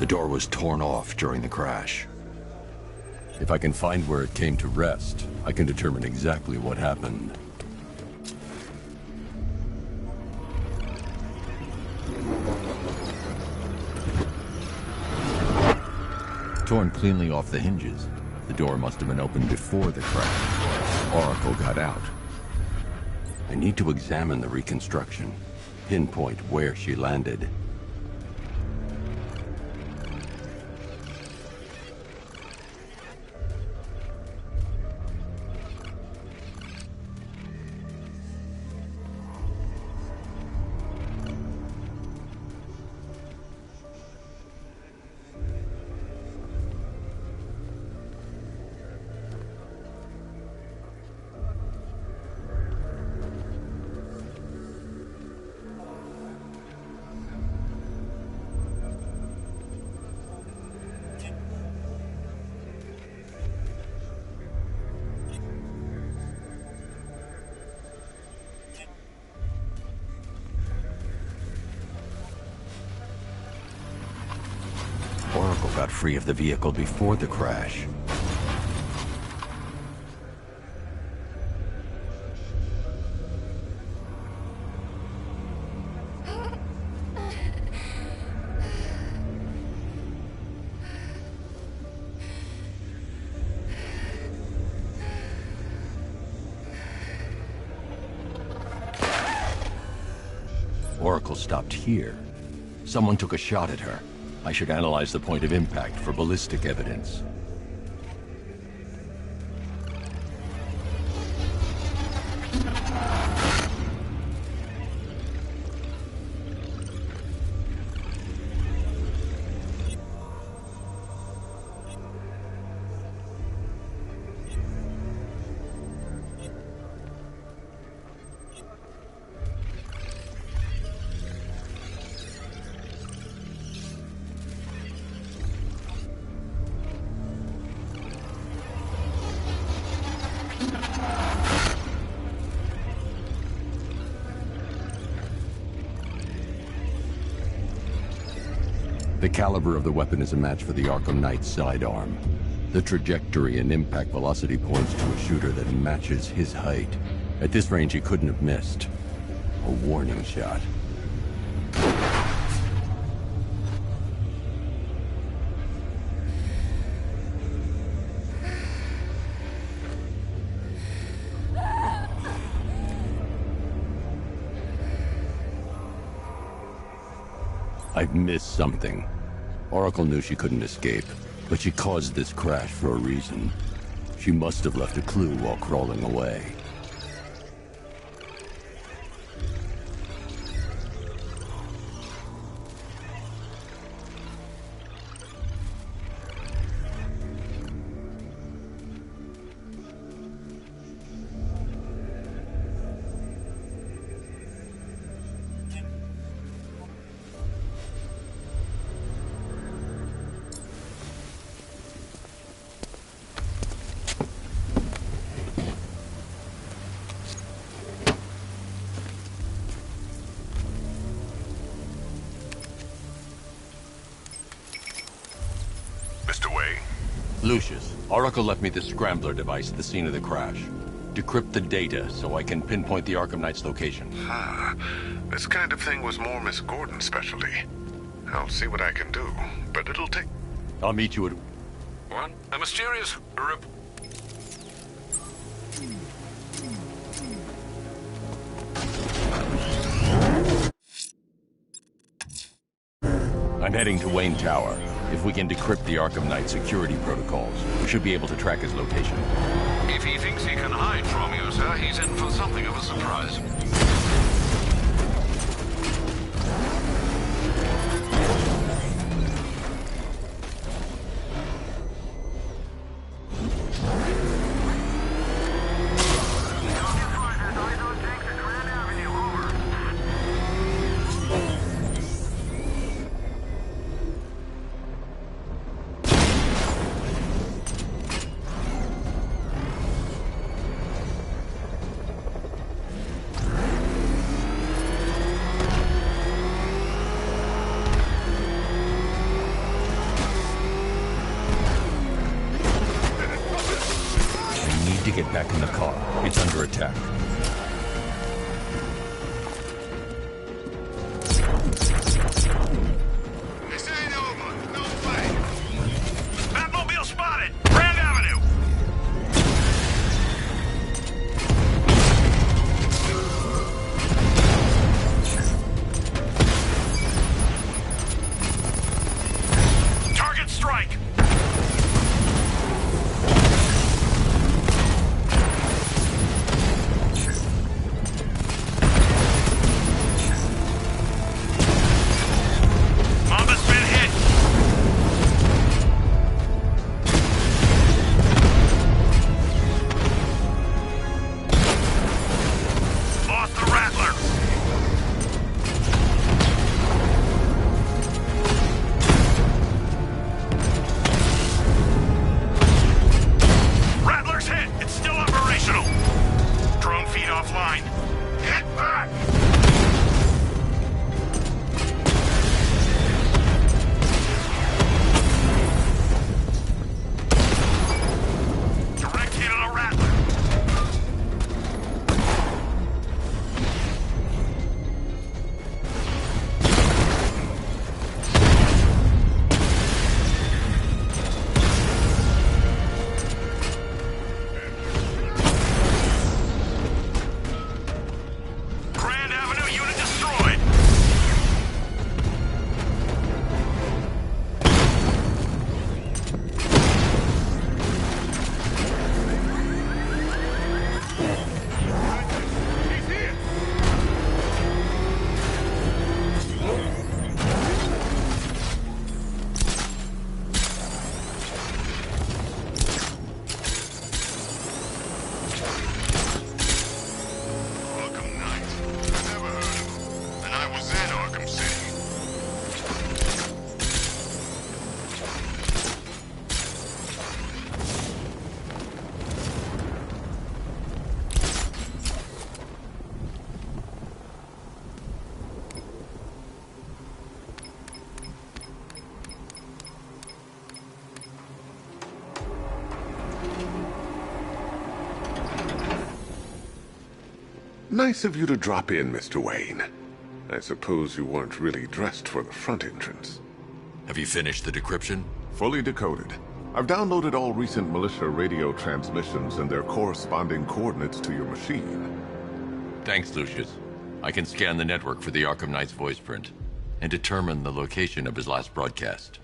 F: The door was torn off during the crash.
B: If I can find where it came to rest, I can determine exactly what happened. Torn cleanly off the hinges. The door must have been opened before the crash. Oracle got out. I need to examine the reconstruction, pinpoint where she landed. Oracle got free of the vehicle before the crash. Oracle stopped here. Someone took a shot at her. I should analyze the point of impact for ballistic evidence. The caliber of the weapon is a match for the Arkham Knight's sidearm. The trajectory and impact velocity points to a shooter that matches his height. At this range, he couldn't have missed. A warning shot. I've missed something. Oracle knew she couldn't escape, but she caused this crash for a reason. She must have left a clue while crawling away. Lucius, Oracle left me the scrambler device at the scene of the crash. Decrypt the data so I can pinpoint the Arkham Knight's location.
M: This kind of thing was more Miss Gordon's specialty. I'll see what I can do, but it'll take...
B: I'll meet you at...
D: What? A mysterious
B: I'm heading to Wayne Tower. If we can decrypt the Arkham Knight security protocols, we should be able to track his location.
D: If he thinks he can hide from you, sir, he's in for something of a surprise.
A: Nice of you to drop in, Mr. Wayne. I suppose you weren't really dressed for the front entrance.
B: Have you finished the decryption?
A: Fully decoded. I've downloaded all recent militia radio transmissions and their corresponding coordinates to your machine.
B: Thanks, Lucius. I can scan the network for the Arkham Knight's voice print and determine the location of his last broadcast.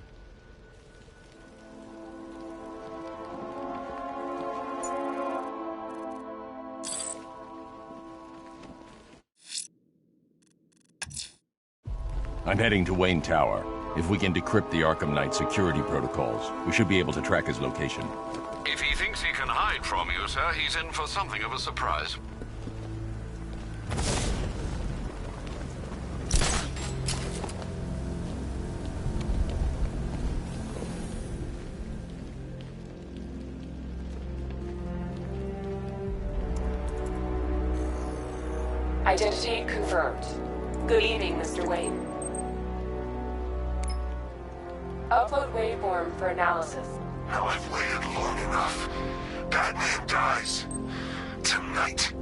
B: I'm heading to Wayne Tower. If we can decrypt the Arkham Knight security protocols, we should be able to track his location.
D: If he thinks he can hide from you, sir, he's in for something of a surprise.
C: Identity confirmed. Good evening, Mr. Wayne. Upload waveform for analysis.
M: Now I've waited long enough. Batman dies. Tonight.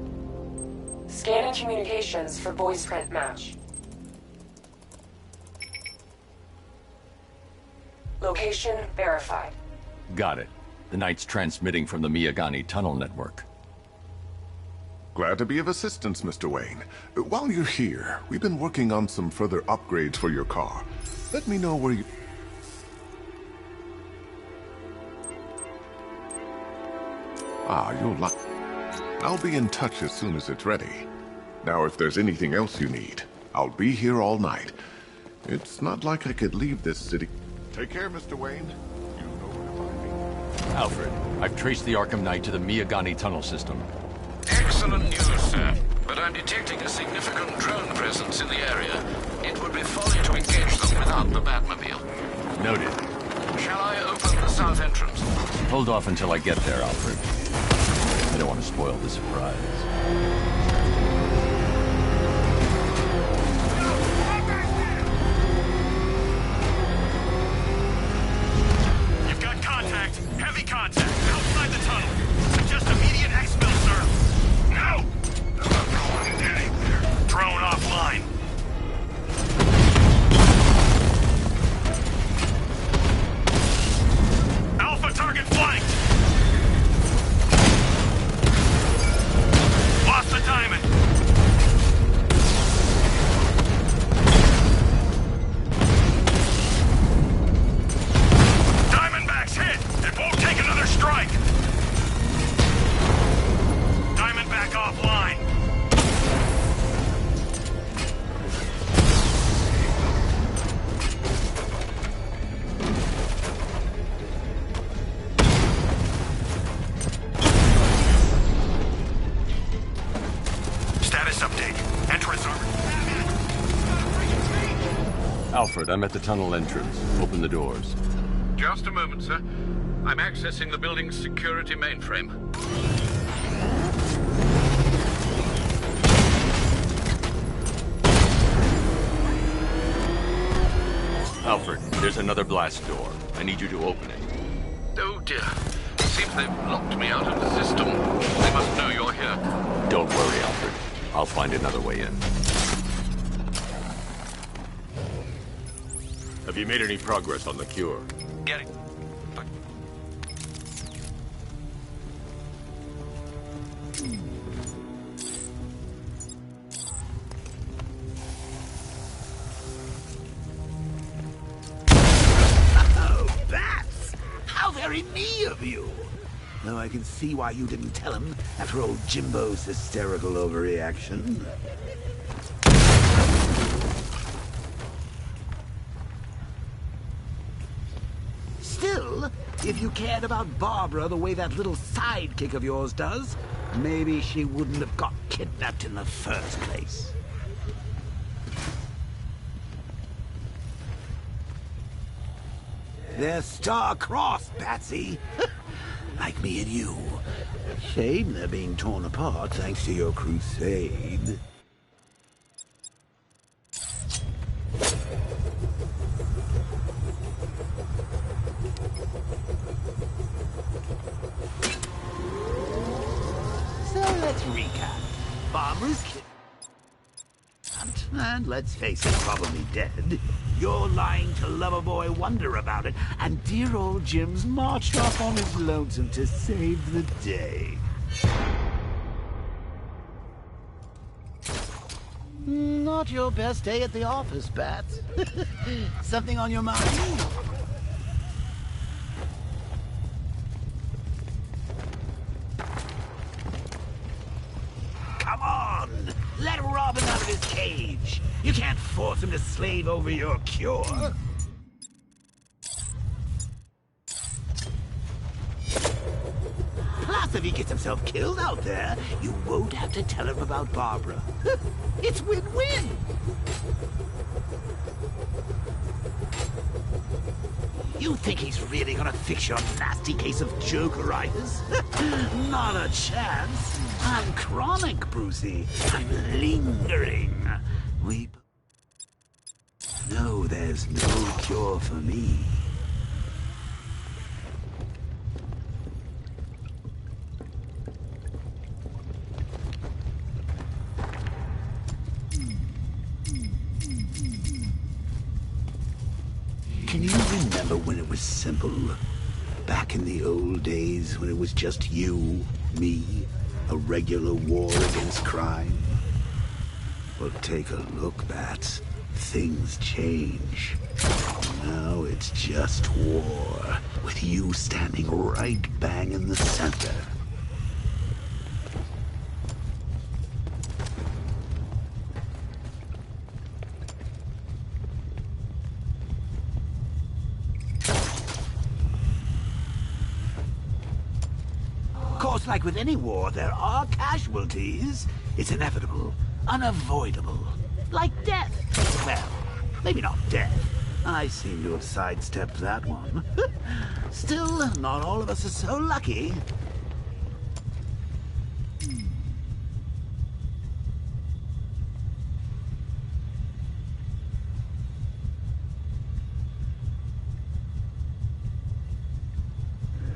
C: Scanning communications for voice print match. Location verified.
B: Got it. The Knight's transmitting from the Miyagani tunnel network.
A: Glad to be of assistance, Mr. Wayne. While you're here, we've been working on some further upgrades for your car. Let me know where you... You'll like... I'll be in touch as soon as it's ready. Now, if there's anything else you need, I'll be here all night. It's not like I could leave this city. Take care, Mr. Wayne. You know where to find me.
B: Alfred, I've traced the Arkham Knight to the Miyagani tunnel system.
D: Excellent news, sir. But I'm detecting a significant drone presence in the area. It would be folly to engage them without the Batmobile.
B: Noted.
D: Shall I open the south entrance?
B: Hold off until I get there, Alfred. I don't want to spoil the surprise.
N: You've got contact. Heavy contact. Outside the tunnel. Suggest immediate exfil, sir.
M: No! I'm not going anywhere.
N: Drone offline. Alpha target flanked. Lost the diamond. Diamondback's hit. It won't take another strike. Diamondback offline. Status update. Entrance armor.
B: Alfred, I'm at the tunnel entrance. Open the doors.
D: Just a moment, sir. I'm accessing the building's security mainframe.
B: Alfred, there's another blast door. I need you to open it.
D: Oh dear. Seems they've locked me out of the system. They must know you're here.
B: Don't worry, Alfred. I'll find another way in. Have you made any progress on the cure?
N: Getting.
K: Oh, bats! How very me of you! Though I can see why you didn't tell him after old Jimbo's hysterical overreaction. Still, if you cared about Barbara the way that little sidekick of yours does, maybe she wouldn't have got kidnapped in the first place. They're star-crossed, Patsy. Like me and you. Shame they're being torn apart thanks to your crusade. So let's recap. Barbara's kidnapped. And let's face it, probably dead. You're lying to Loverboy Wonder about it, and dear old Jim's marched off on his lonesome to save the day. Not your best day at the office, Bats. Something on your mind? Come on! Let Robin out of his cage! You can't force him to slave over your cure! Plus, if he gets himself killed out there, you won't have to tell him about Barbara. It's win-win! You think he's really gonna fix your nasty case of jokeritis? Not a chance. I'm chronic, Brucey. I'm lingering. We know there's no cure for me. Can you remember when it was simple? Back in the old days when it was just you, me, a regular war against crime? Well, take a look, Bats. Things change. Now it's just war, with you standing right bang in the center. Of course, like with any war, there are casualties. It's inevitable, unavoidable. Like death. Well, maybe not death. I seem to have sidestepped that one. Still, not all of us are so lucky.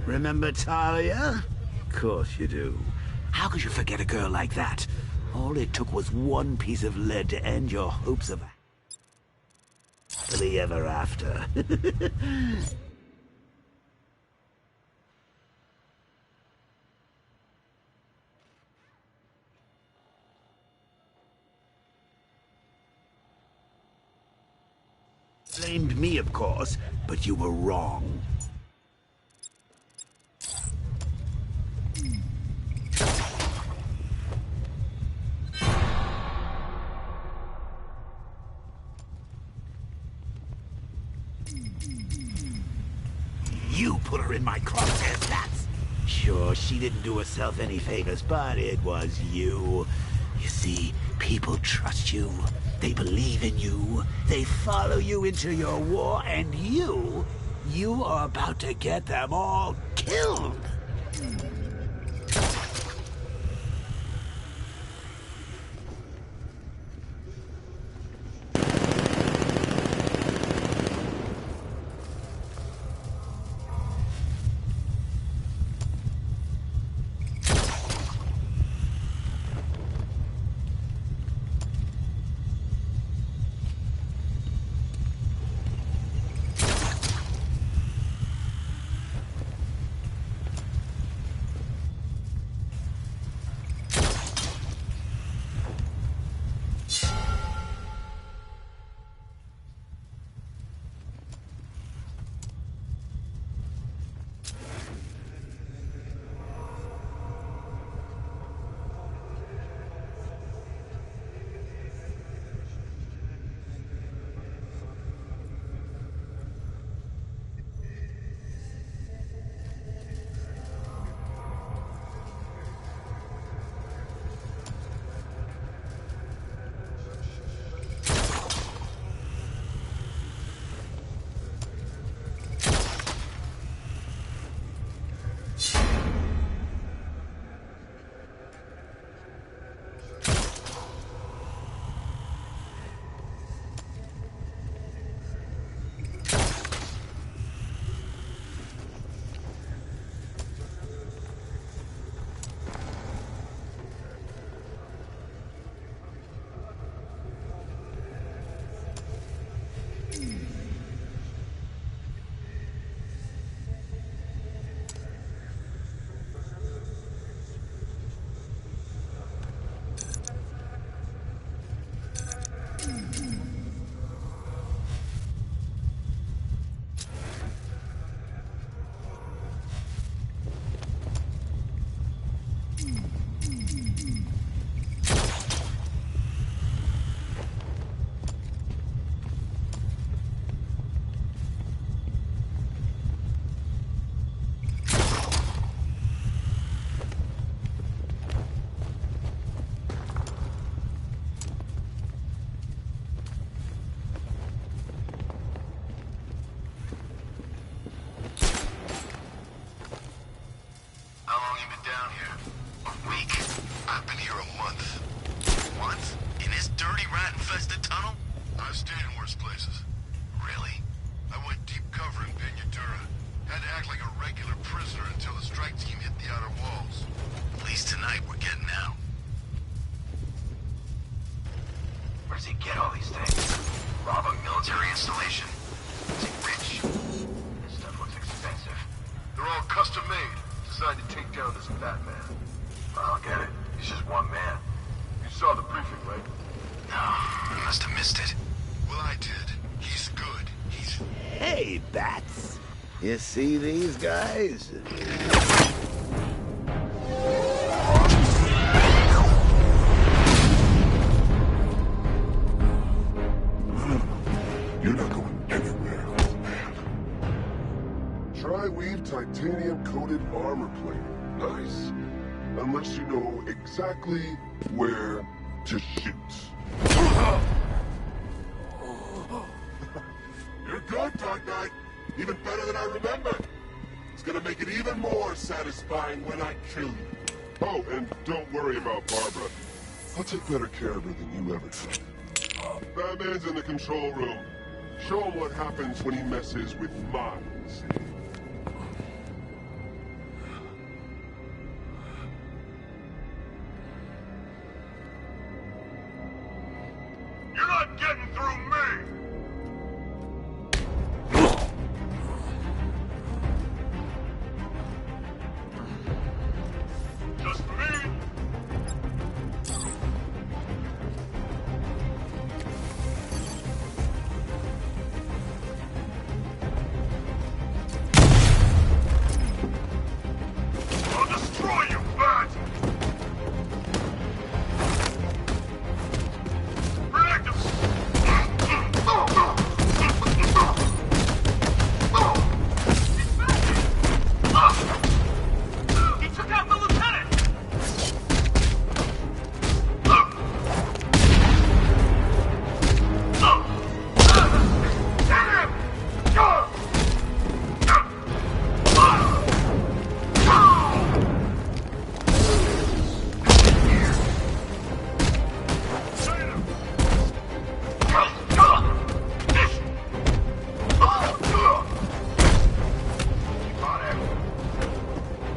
K: Remember Talia? Of course you do. How could you forget a girl like that? All it took was one piece of lead to end your hopes of happily ever after. Blamed me, of course, but you were wrong. You put her in my crosshairs, Bats. Sure, she didn't do herself any favors, but it was you. You see, people trust you. They believe in you. They follow you into your war, and you are about to get them all killed.
O: Where's he get all these things? Rob a military installation? Is he rich? This stuff looks expensive.
G: They're all custom made, designed to take down this Batman.
O: I don't get it. He's just one man.
G: You saw the briefing, right?
O: No, I must have missed it.
G: Well, I did. He's good. He's...
K: Hey, Bats. You see these guys?
A: You're not going anywhere, old man. Tri-weave titanium-coated armor plate. Nice. Unless you know exactly where to shoot. You're good, Dark Knight. Even better than I remember. It's gonna make it even more satisfying when I kill you. Oh, and don't worry about Barbara. I'll take better care of her than you ever did. Batman's in the control room. Show him what happens when he messes with minds.
G: You're not getting through me! Just me! I'll destroy you, Bat!
O: He took out the lieutenant!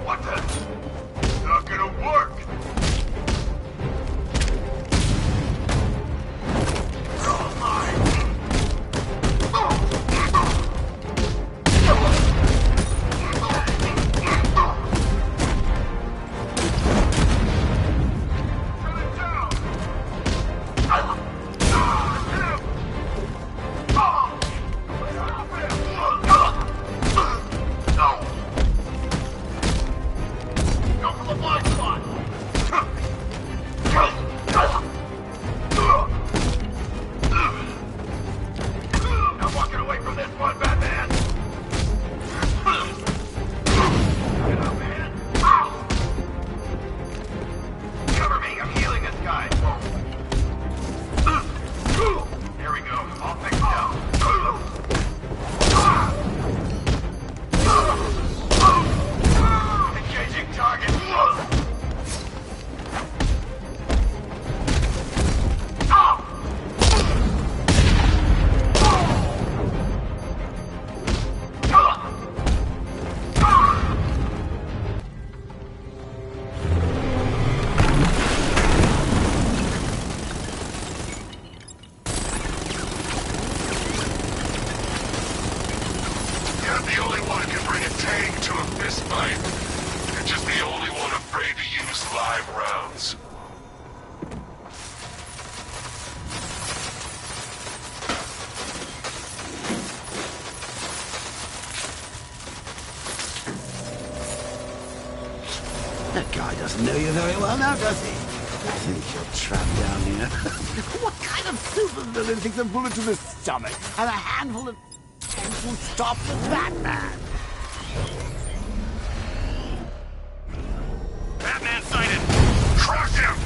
O: What the? Not gonna work! You're all mine! Turn it down! No! Go for the blind spot! Not walking away from this one, Batman! Get up, man! Cover me, I'm healing this guy! There we go, all fixed now. Engaging target!
M: You're the only one who can bring a tank to a fist fight. You're just the only one afraid to use live rounds.
K: That guy doesn't know you very well now, does he? I think you're trapped down here. What kind of supervillain thinks a bullet to the stomach and a handful of tanks will stop the Batman?
N: Batman sighted!
M: Crush him!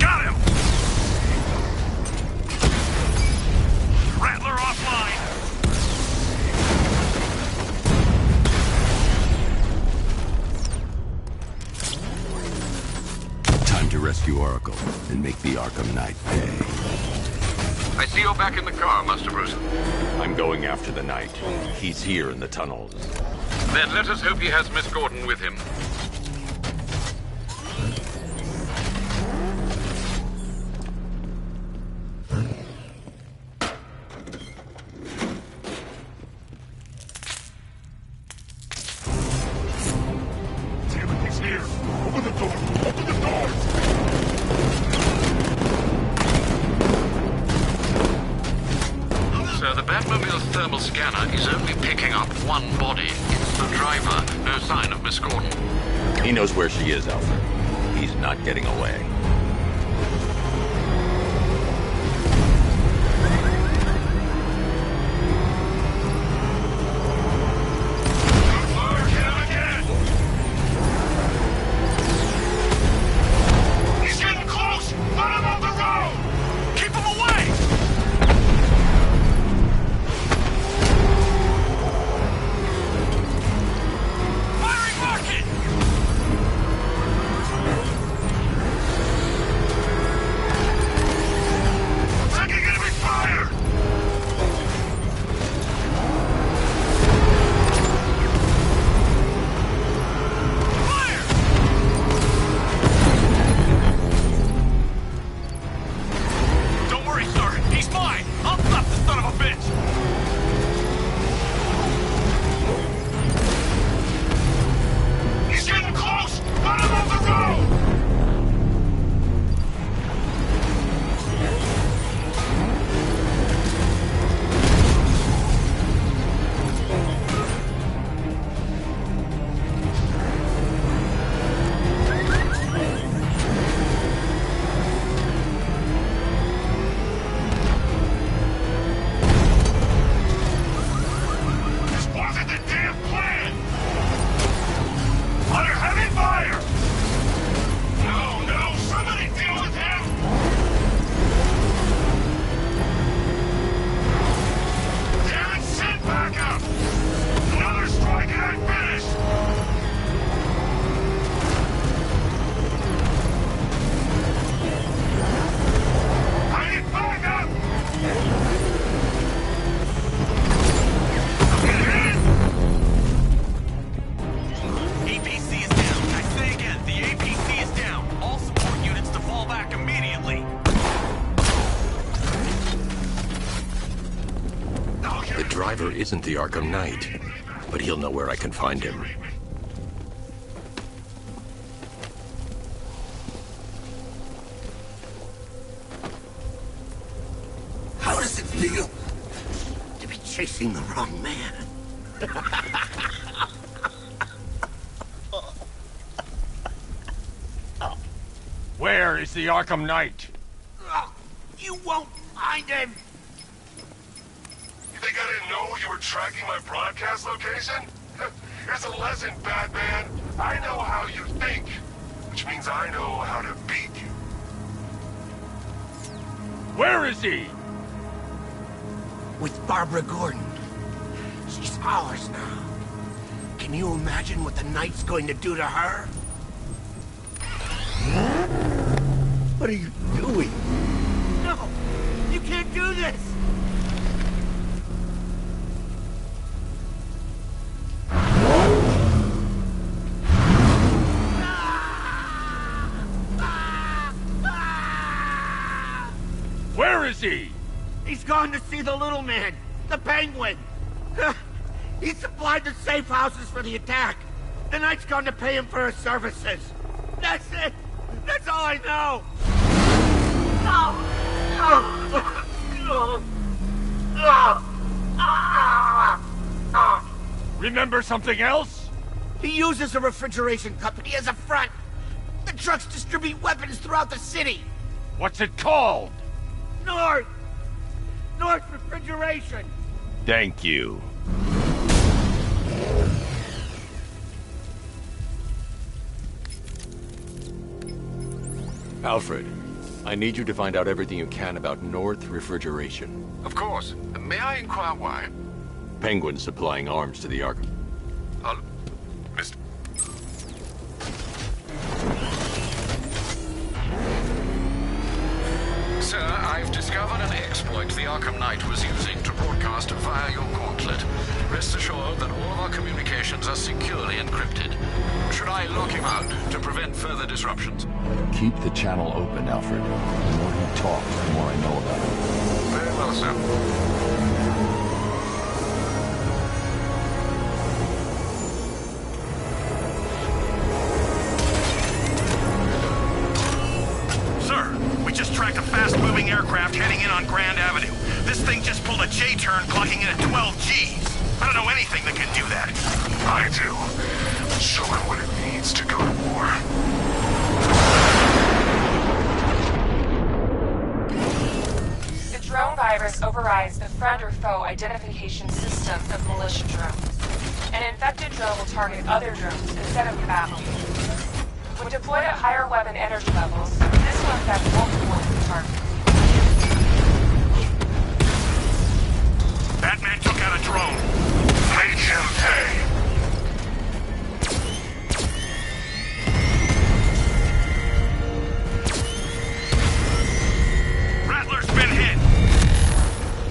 N: Got him! Rattler offline!
B: Time to rescue Oracle and make the Arkham Knight pay.
D: I see you're back in the car, Master Bruce.
B: I'm going after the Knight. He's here in the tunnels.
D: Then let us hope he has Miss Gordon with him.
M: Damn it, he's here! Open the door! Open the doors!
D: Sir, the Batmobile's thermal scanner is only picking up one body. It's the driver. No sign of Miss Gordon.
B: He knows where she is, Alfred. He's not getting away.
M: He's getting close! Let him on the road! Keep him away! Firing rocket! Taking enemy fire!
N: Don't worry, sir. He's mine. I'll stop the son of a bitch.
M: He's getting close! Let him on the road! This wasn't the damn plan! Under heavy fire! No, no, somebody deal with him! Damn it, send back up! Another strike and I'm finished! I need backup!
N: APC is down. I say again, the APC is down. All support units to fall back immediately.
T: The driver isn't the Arkham Knight, but he'll know where I can find him.
K: How does it feel to be chasing the wrong man?
Q: Where is the Arkham Knight?
K: You won't find him!
M: You think I didn't know you were tracking my broadcast location? Here's a lesson, Batman. I know how you think, which means I know how to beat you.
Q: Where is he?
K: With Barbara Gordon. She's ours now. Can you imagine what the Knight's going to do to her? What are you doing? No! You can't do this!
Q: Where is he?
J: He's gone to see the little man, the Penguin. He supplied the safe houses for the attack. The Knight's gone to pay him for his services. That's it. That's all I know.
Q: Remember something else?
J: He uses a refrigeration company as a front. The trucks distribute weapons throughout the city.
Q: What's it called?
J: North Refrigeration.
Q: Thank you.
B: Alfred, I need you to find out everything you can about North Refrigeration.
D: Of course. May I inquire why?
B: Penguin's supplying arms to the Arkham.
D: Mr. Sir, I've discovered an exploit exploit the Arkham Knight was using to broadcast via your gauntlet. Rest assured that all of our communications are securely encrypted. Should I lock him out to prevent further disruptions?
B: Keep the channel open, Alfred. The more he talks, the more I know about him.
D: Very well, sir.
N: Tracked a fast-moving aircraft heading in on Grand Avenue. This thing just pulled a J-turn, clocking in at 12 Gs. I don't know anything that can do that.
M: I do. Show it what it means to go to war.
C: The drone virus overrides the friend or foe identification system of militia drones. An infected drone will target other drones instead of the battlefield. When deployed at higher weapon energy levels, this will affect multiple of the targets.
N: Batman took out a drone.
M: Make him pay.
N: Rattler's been hit.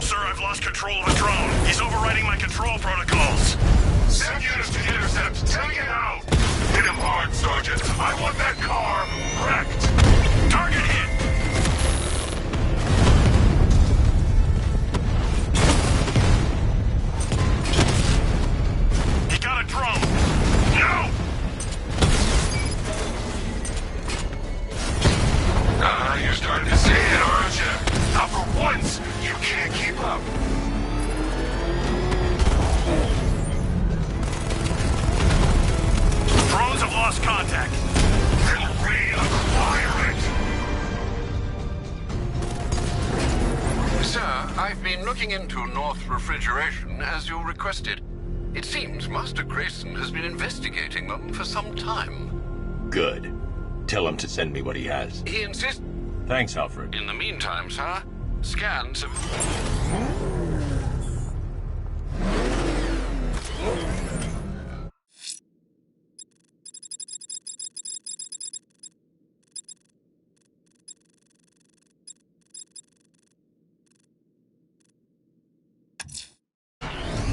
N: Sir, I've lost control of the drone. He's overriding my control protocols.
M: Send units to intercept. Take it out. Hit him hard, Sergeant. I want that car wrecked.
N: Target hit. He got a drone. No!
M: You're starting to see it, aren't you? Now for once, you can't keep up.
N: Drones have lost contact.
M: Then reacquire it.
D: Sir, I've been looking into North Refrigeration as you requested. It seems Master Grayson has been investigating them for some time.
T: Good. Tell him to send me what he has.
D: He insists...
T: Thanks, Alfred.
D: In the meantime, sir, scans have...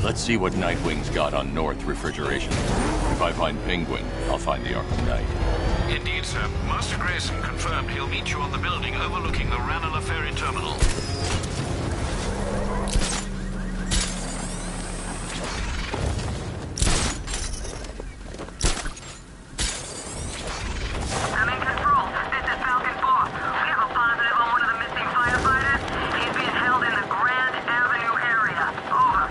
B: Let's see what Nightwing's got on North Refrigeration. If I find Penguin, I'll find the Arkham Knight.
D: Indeed, sir. Master Grayson confirmed he'll meet you on the building overlooking the Ranelagh Ferry Terminal.
U: I'm in control. This is Falcon 4. We have a positive on one of the missing firefighters. He's being held in the Grand Avenue area. Over.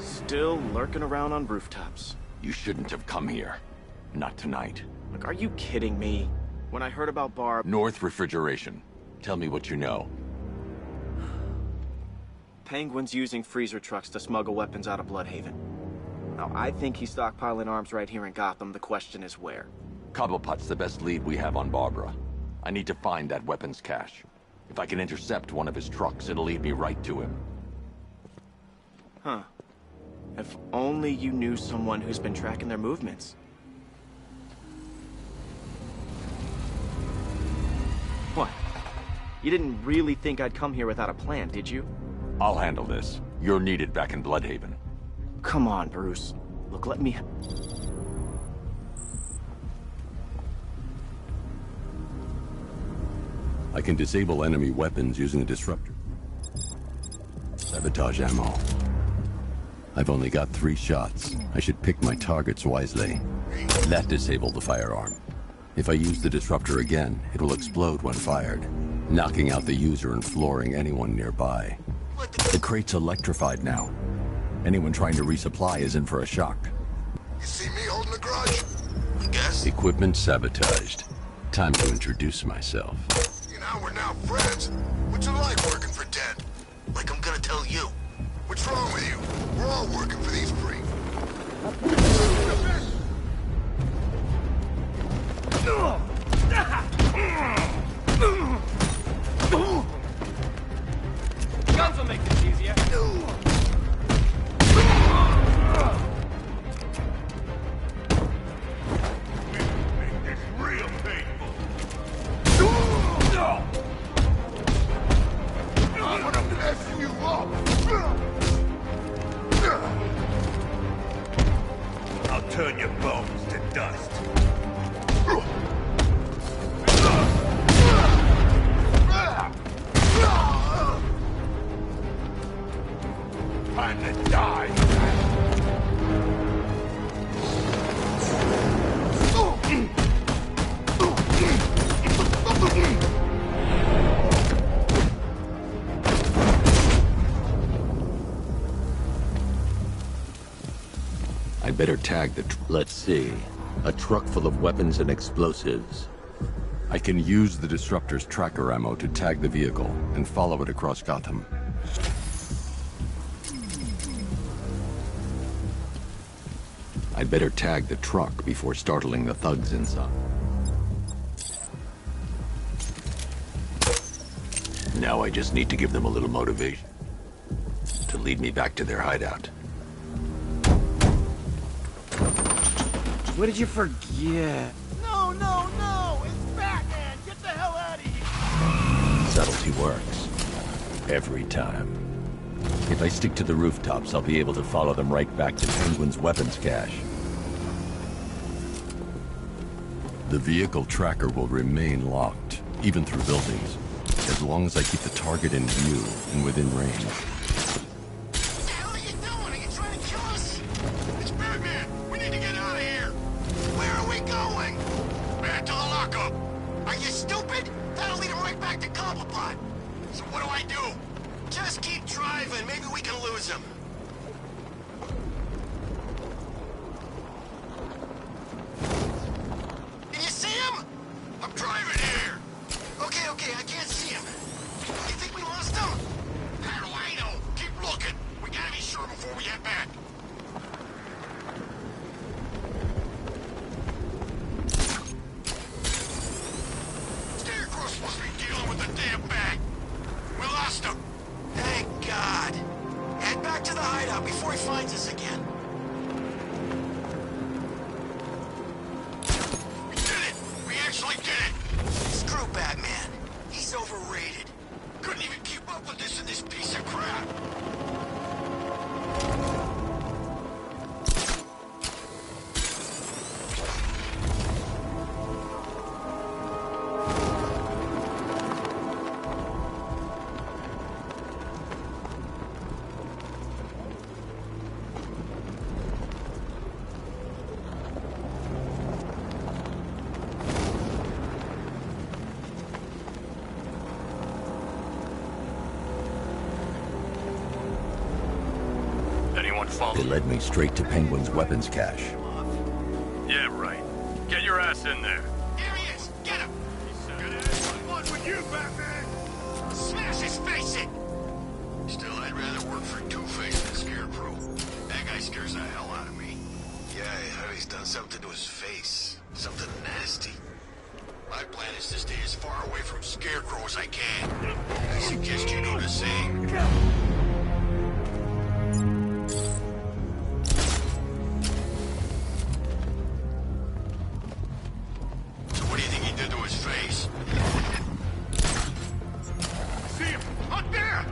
V: Still lurking around on rooftops.
B: You shouldn't have come here. Not tonight.
V: Look, are you kidding me? When I heard about Barb...
B: North Refrigeration. Tell me what you know.
V: Penguin's using freezer trucks to smuggle weapons out of Bloodhaven. Now, I think he's stockpiling arms right here in Gotham. The question is where.
B: Cobblepot's the best lead we have on Barbara. I need to find that weapons cache. If I can intercept one of his trucks, it'll lead me right to him.
V: Huh. If only you knew someone who's been tracking their movements. What? You didn't really think I'd come here without a plan, did you?
B: I'll handle this. You're needed back in Bloodhaven.
V: Come on, Bruce. Look, let me...
B: I can disable enemy weapons using a disruptor. Sabotage ammo. I've only got 3 shots. I should pick my targets wisely. That disabled the firearm. If I use the disruptor again, it will explode when fired, knocking out the user and flooring anyone nearby. The crate's electrified now. Anyone trying to resupply is in for a shock.
M: You see me holding a grudge? I guess.
B: Equipment sabotaged. Time to introduce myself.
M: You know, we're now friends. What's it like working for Dead? Like I'm gonna tell you. What's wrong with you? We're all working for these freaks.
V: Guns will make this easier.
M: Make this real painful.
G: mess you up!
J: I'll turn your bones to dust. Time to die!
T: I'd better tag the... Let's see. A truck full of weapons and explosives.
B: I can use the Disruptor's tracker ammo to tag the vehicle and follow it across Gotham.
T: I'd better tag the truck before startling the thugs inside. Now I just need to give them a little motivation to lead me back to their hideout.
V: What did you forget?
J: No, no, no! It's Batman! Get the hell out of here!
T: Subtlety works. Every time. If I stick to the rooftops, I'll be able to follow them right back to Penguin's weapons cache.
B: The vehicle tracker will remain locked, even through buildings, as long as I keep the target in view and within range.
G: What the hell are you doing? Are you trying to kill us? It's Batman! We need to get out of here! Where are we going? Back to the lockup! Are you stupid? That'll lead him right back to Cobblepot! So what do I do? Just keep driving. Maybe we can lose him. Can you see him? I'm driving here. Okay, okay, I can't see him. You think we lost him? How do I know? Keep looking. We gotta be sure before we head back. Scarecrow's supposed to be dealing with the damn bag. We lost him. Thank God. Head back to the hideout before he finds us again. We did it! We actually did it! Screw Batman. He's overrated. Couldn't even keep up with this in this piece of crap.
T: They led me straight to Penguin's weapons cache.
N: Yeah, right. Get your ass in there.
G: Here he is! Get him! What with you, Batman? Smash his face in! Still, I'd rather work for Two-Face than Scarecrow. That guy scares the hell out of me. Yeah, I heard he's done something to his face. Something nasty. My plan is to stay as far away from Scarecrow as I can. I suggest you do the same. So what do you think he did to his face? See him! Up there!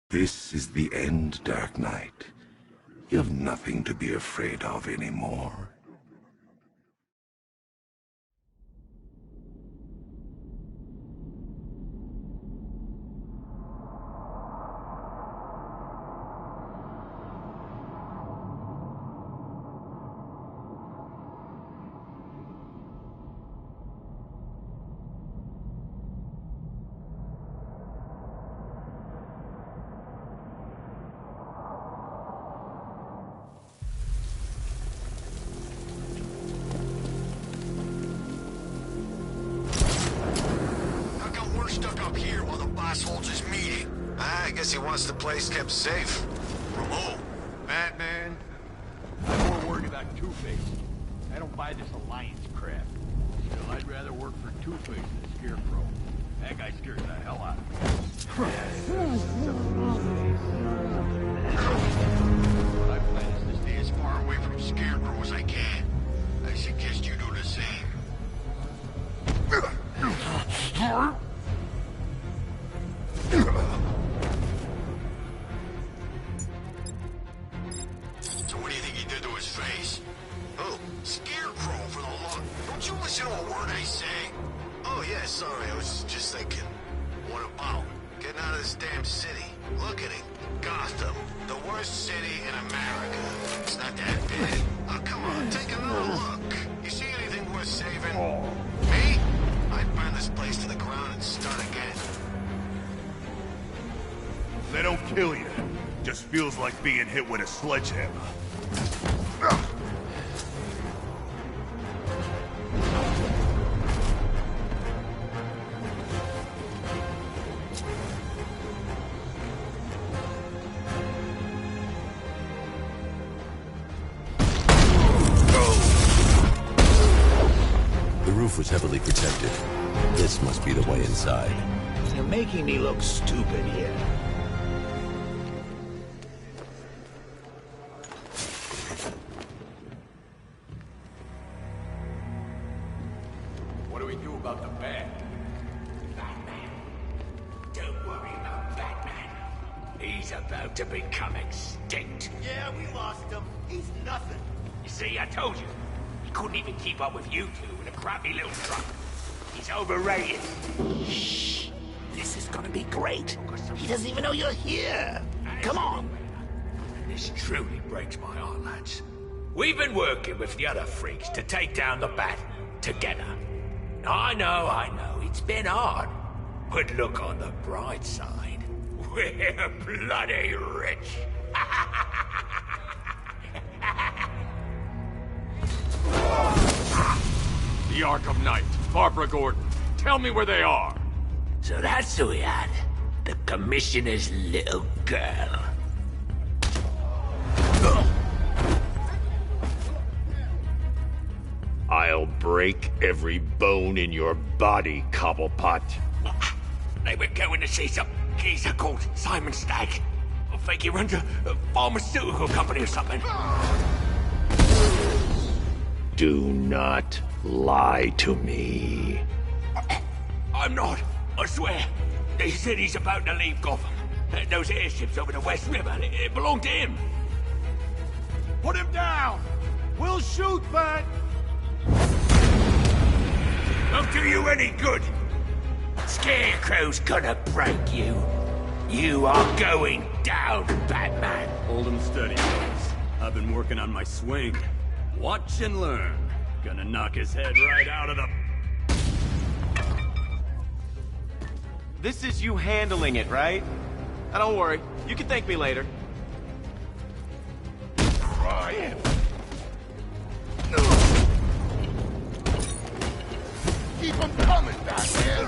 I: This is the end, Dark Knight. You have nothing to be afraid of anymore.
G: I guess he wants the place kept safe. From who? Batman?
P: I'm more worried about Two-Face. I don't buy this alliance crap. Still, I'd rather work for Two-Face than Scarecrow. That guy scares the hell out of me.
G: My plan is to stay as far away from Scarecrow as I can. I suggest you do the same. So what do you think he did to his face? Oh, Scarecrow for the law. Don't you listen to a word I say? Oh yeah, sorry, I was just thinking. What about getting out of this damn city? Look at it. Gotham, the worst city in America. It's not that bad. Oh, come on, take another look. You see anything worth saving? Me? I'd burn this place to the ground and start again.
M: They don't kill you. Just feels like being hit with a sledgehammer.
T: The roof was heavily protected. This must be the way inside.
K: You're making me look stupid here.
P: What do we do about the bag?
K: Batman. Don't worry about Batman. He's about to become extinct.
J: Yeah, we lost him. He's nothing.
K: You see, I told you. He couldn't even keep up with you two in a crappy little truck. He's overrated. Shh. This is gonna be great. He doesn't even know you're here. Come on.
W: This truly breaks my heart, lads. We've been working with the other freaks to take down the Bat together. I know, it's been hard. But look on the bright side. We're bloody rich.
N: The Arkham Knight, Barbara Gordon. Tell me where they are.
K: So that's who we had. The Commissioner's little girl.
W: I'll break every bone in your body, Cobblepot.
K: They were going to see some geezer called Simon Stagg. I think he runs a pharmaceutical company or something.
W: Do not lie to me.
K: I'm not. I swear. They said he's about to leave Gotham. Those airships over the West River, it belonged to him.
J: Put him down! We'll shoot, Bat!
K: Don't do you any good. Scarecrow's gonna break you. You are going down, Batman.
X: Hold him steady, boys. I've been working on my swing. Watch and learn. Gonna knock his head right out of the...
V: This is you handling it, right? Now, don't worry. You can thank me later.
M: Ryan!
J: Keep him coming, Batman!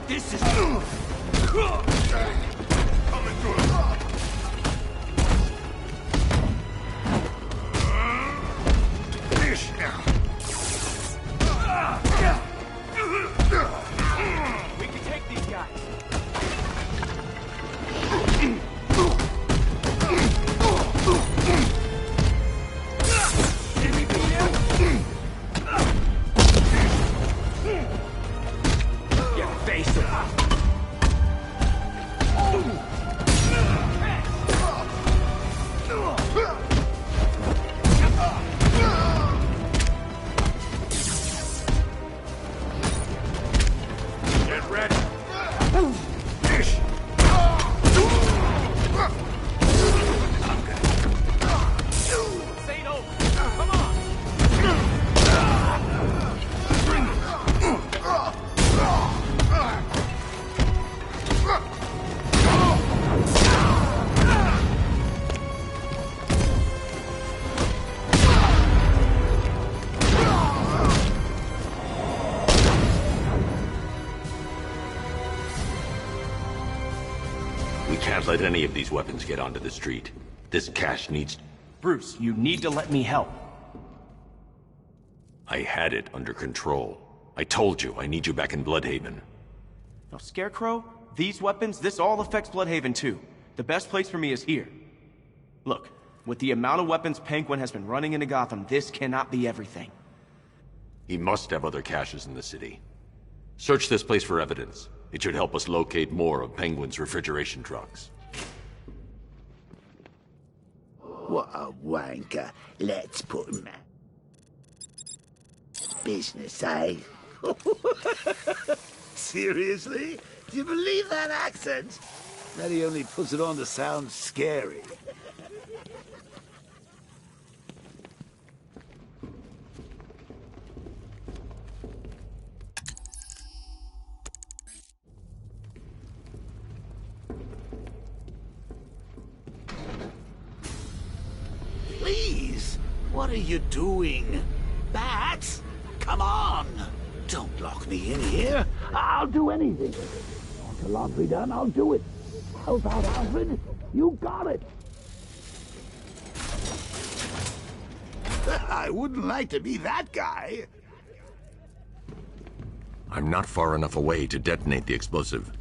K: This is...
M: Coming through. Fish now.
V: We can take these guys.
F: let any of these weapons get onto the street. This cache needs...
V: Bruce, you need to let me help.
F: I had it under control. I told you, I need you back in Bloodhaven.
V: Now, Scarecrow, these weapons, this all affects Bloodhaven too. The best place for me is here. Look, with the amount of weapons Penguin has been running into Gotham, this cannot be everything.
F: He must have other caches in the city. Search this place for evidence. It should help us locate more of Penguin's refrigeration trucks.
K: What a wanker. Let's put him out. Business, eh? Seriously? Do you believe that accent? That he only puts it on to sound scary. Please, what are you doing? Bats? Come on! Don't lock me in here. I'll do anything. Want the laundry done? I'll do it. Help out, Alfred. You got it. I wouldn't like to be that guy.
B: I'm not far enough away to detonate the explosive.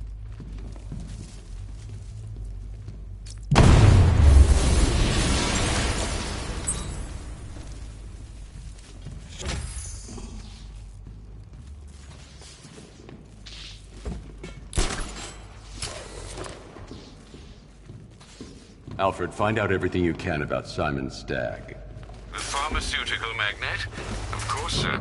B: Alfred, find out everything you can about Simon Stagg.
D: The pharmaceutical magnate? Of course, sir.